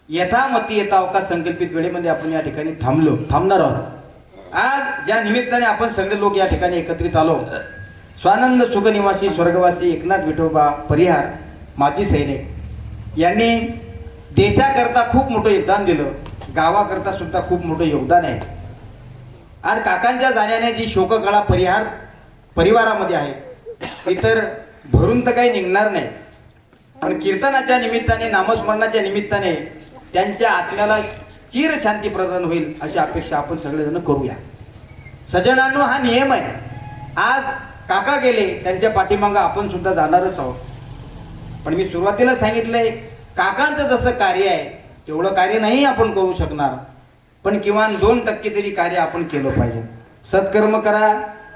यथामती यथावका संकल्पित वेळेमध्ये आपण या ठिकाणी थांबणार आहोत. आज ज्या निमित्ताने आपण सगळे लोक या ठिकाणी एकत्रित आलो, स्वानंद सुखनिवासी स्वर्गवासी एकनाथ विठोबा परिहार माजी सैनिक यांनी देशाकरता खूप मोठं योगदान दिलं, गावाकरता सुद्धा खूप मोठं योगदान आहे. आणि काकांच्या जाण्याने जी शोककळा परिहार परिवारामध्ये आहे ती तर भरून तर काही निघणार नाही, पण कीर्तनाच्या निमित्ताने नामस्मरणाच्या निमित्ताने त्यांच्या आत्म्याला चिर शांती प्रदान होईल अशी अपेक्षा आपण सगळेजण करूया. सज्जनांनो, हा नियम आहे. आज काका गेले, त्यांच्या पाठीमागं आपण सुद्धा जाणारच आहोत. पण मी सुरुवातीला सांगितलंय, काकांचं जसं कार्य आहे तेवढं कार्य नाही आपण करू शकणार, पण किमान 2% तरी कार्य आपण केलं पाहिजे. सत्कर्म करा,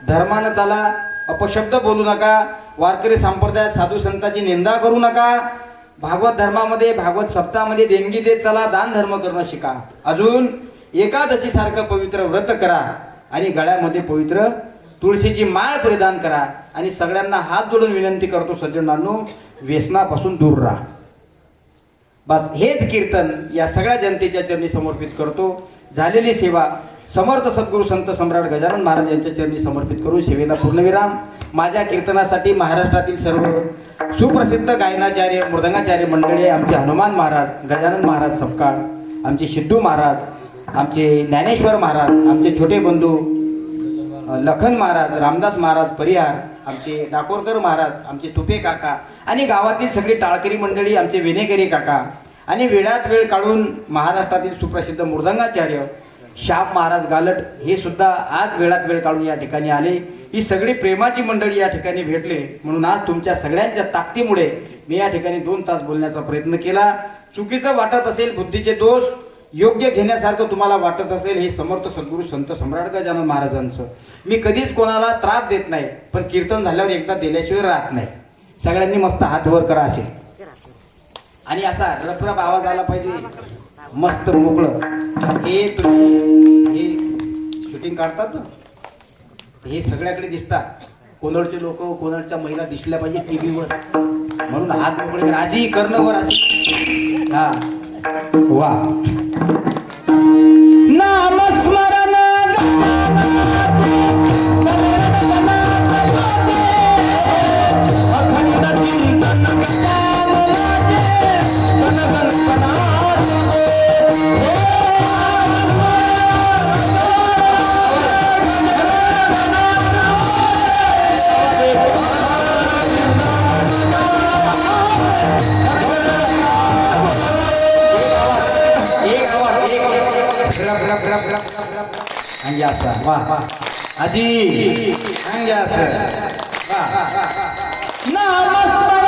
धर्मानं चाला, अपशब्द बोलू नका, वारकरी संप्रदायात साधू संतांची निंदा करू नका, भागवत धर्मामध्ये भागवत सप्ताहामध्ये देणगी देत चला, दान धर्म करणं शिका. अजून एकादशी सारखं पवित्र व्रत करा आणि गळ्यामध्ये पवित्र तुळशीची माळ परिधान करा. आणि सगळ्यांना हात जोडून विनंती करतो, सज्जनांनो, व्यसनापासून दूर राहा. बस हेच कीर्तन या सगळ्या जनतेच्या चरणी समर्पित करतो. झालेली सेवा समर्थ सद्गुरू संत सम्राट गजानन महाराज यांच्या चरणी समर्पित करून सेवेला पूर्णविराम. माझ्या कीर्तनासाठी महाराष्ट्रातील सर्व सुप्रसिद्ध गायनाचार्य मृदंगाचार्य मंडळी, आमचे हनुमान महाराज, गजानन महाराज सपकाळ, आमचे सिद्धू महाराज, आमचे ज्ञानेश्वर महाराज, आमचे छोटे बंधू लखन महाराज, रामदास महाराज परिहार, आमचे डाकोरकर महाराज, आमचे तुपे काका आणि गावातील सगळी टाळकरी मंडळी, आमचे विनेकरी काका आणि वेळात वेळ काढून महाराष्ट्रातील सुप्रसिद्ध मृदंगाचार्य श्याम महाराज गालट हे सुद्धा आज वेळात वेळ काढून या ठिकाणी आले. ही सगळी प्रेमाची मंडळी या ठिकाणी भेटले म्हणून आज तुमच्या सगळ्यांच्या ताकदीमुळे मी या ठिकाणी 2 तास बोलण्याचा प्रयत्न केला. चुकीचं वाटत असेल, बुद्धीचे दोष योग्य घेण्यासारखं तुम्हाला वाटत असेल, हे समर्थ सद्गुरू संत सम्राट गजानन महाराजांचं. मी कधीच कोणाला त्रास देत नाही, पण कीर्तन झाल्यावर एकदा दिल्याशिवाय राहत नाही. सगळ्यांनी मस्त हात वर करा असे, आणि असा रपरप आवाज आला पाहिजे, मस्त मोकळं. हे तुम्ही हे शूटिंग काढतात ना, हे सगळ्याकडे दिसतात. कोणडचे लोक, कोणडच्या महिला दिसल्या पाहिजे टीव्हीवर, म्हणून हात मोकळे राजी कर्णवर असे. हा वा. नामस्मरण अखंड कीर्तन अंगी असा वा आजी अंगी असं वा. नामस्मरण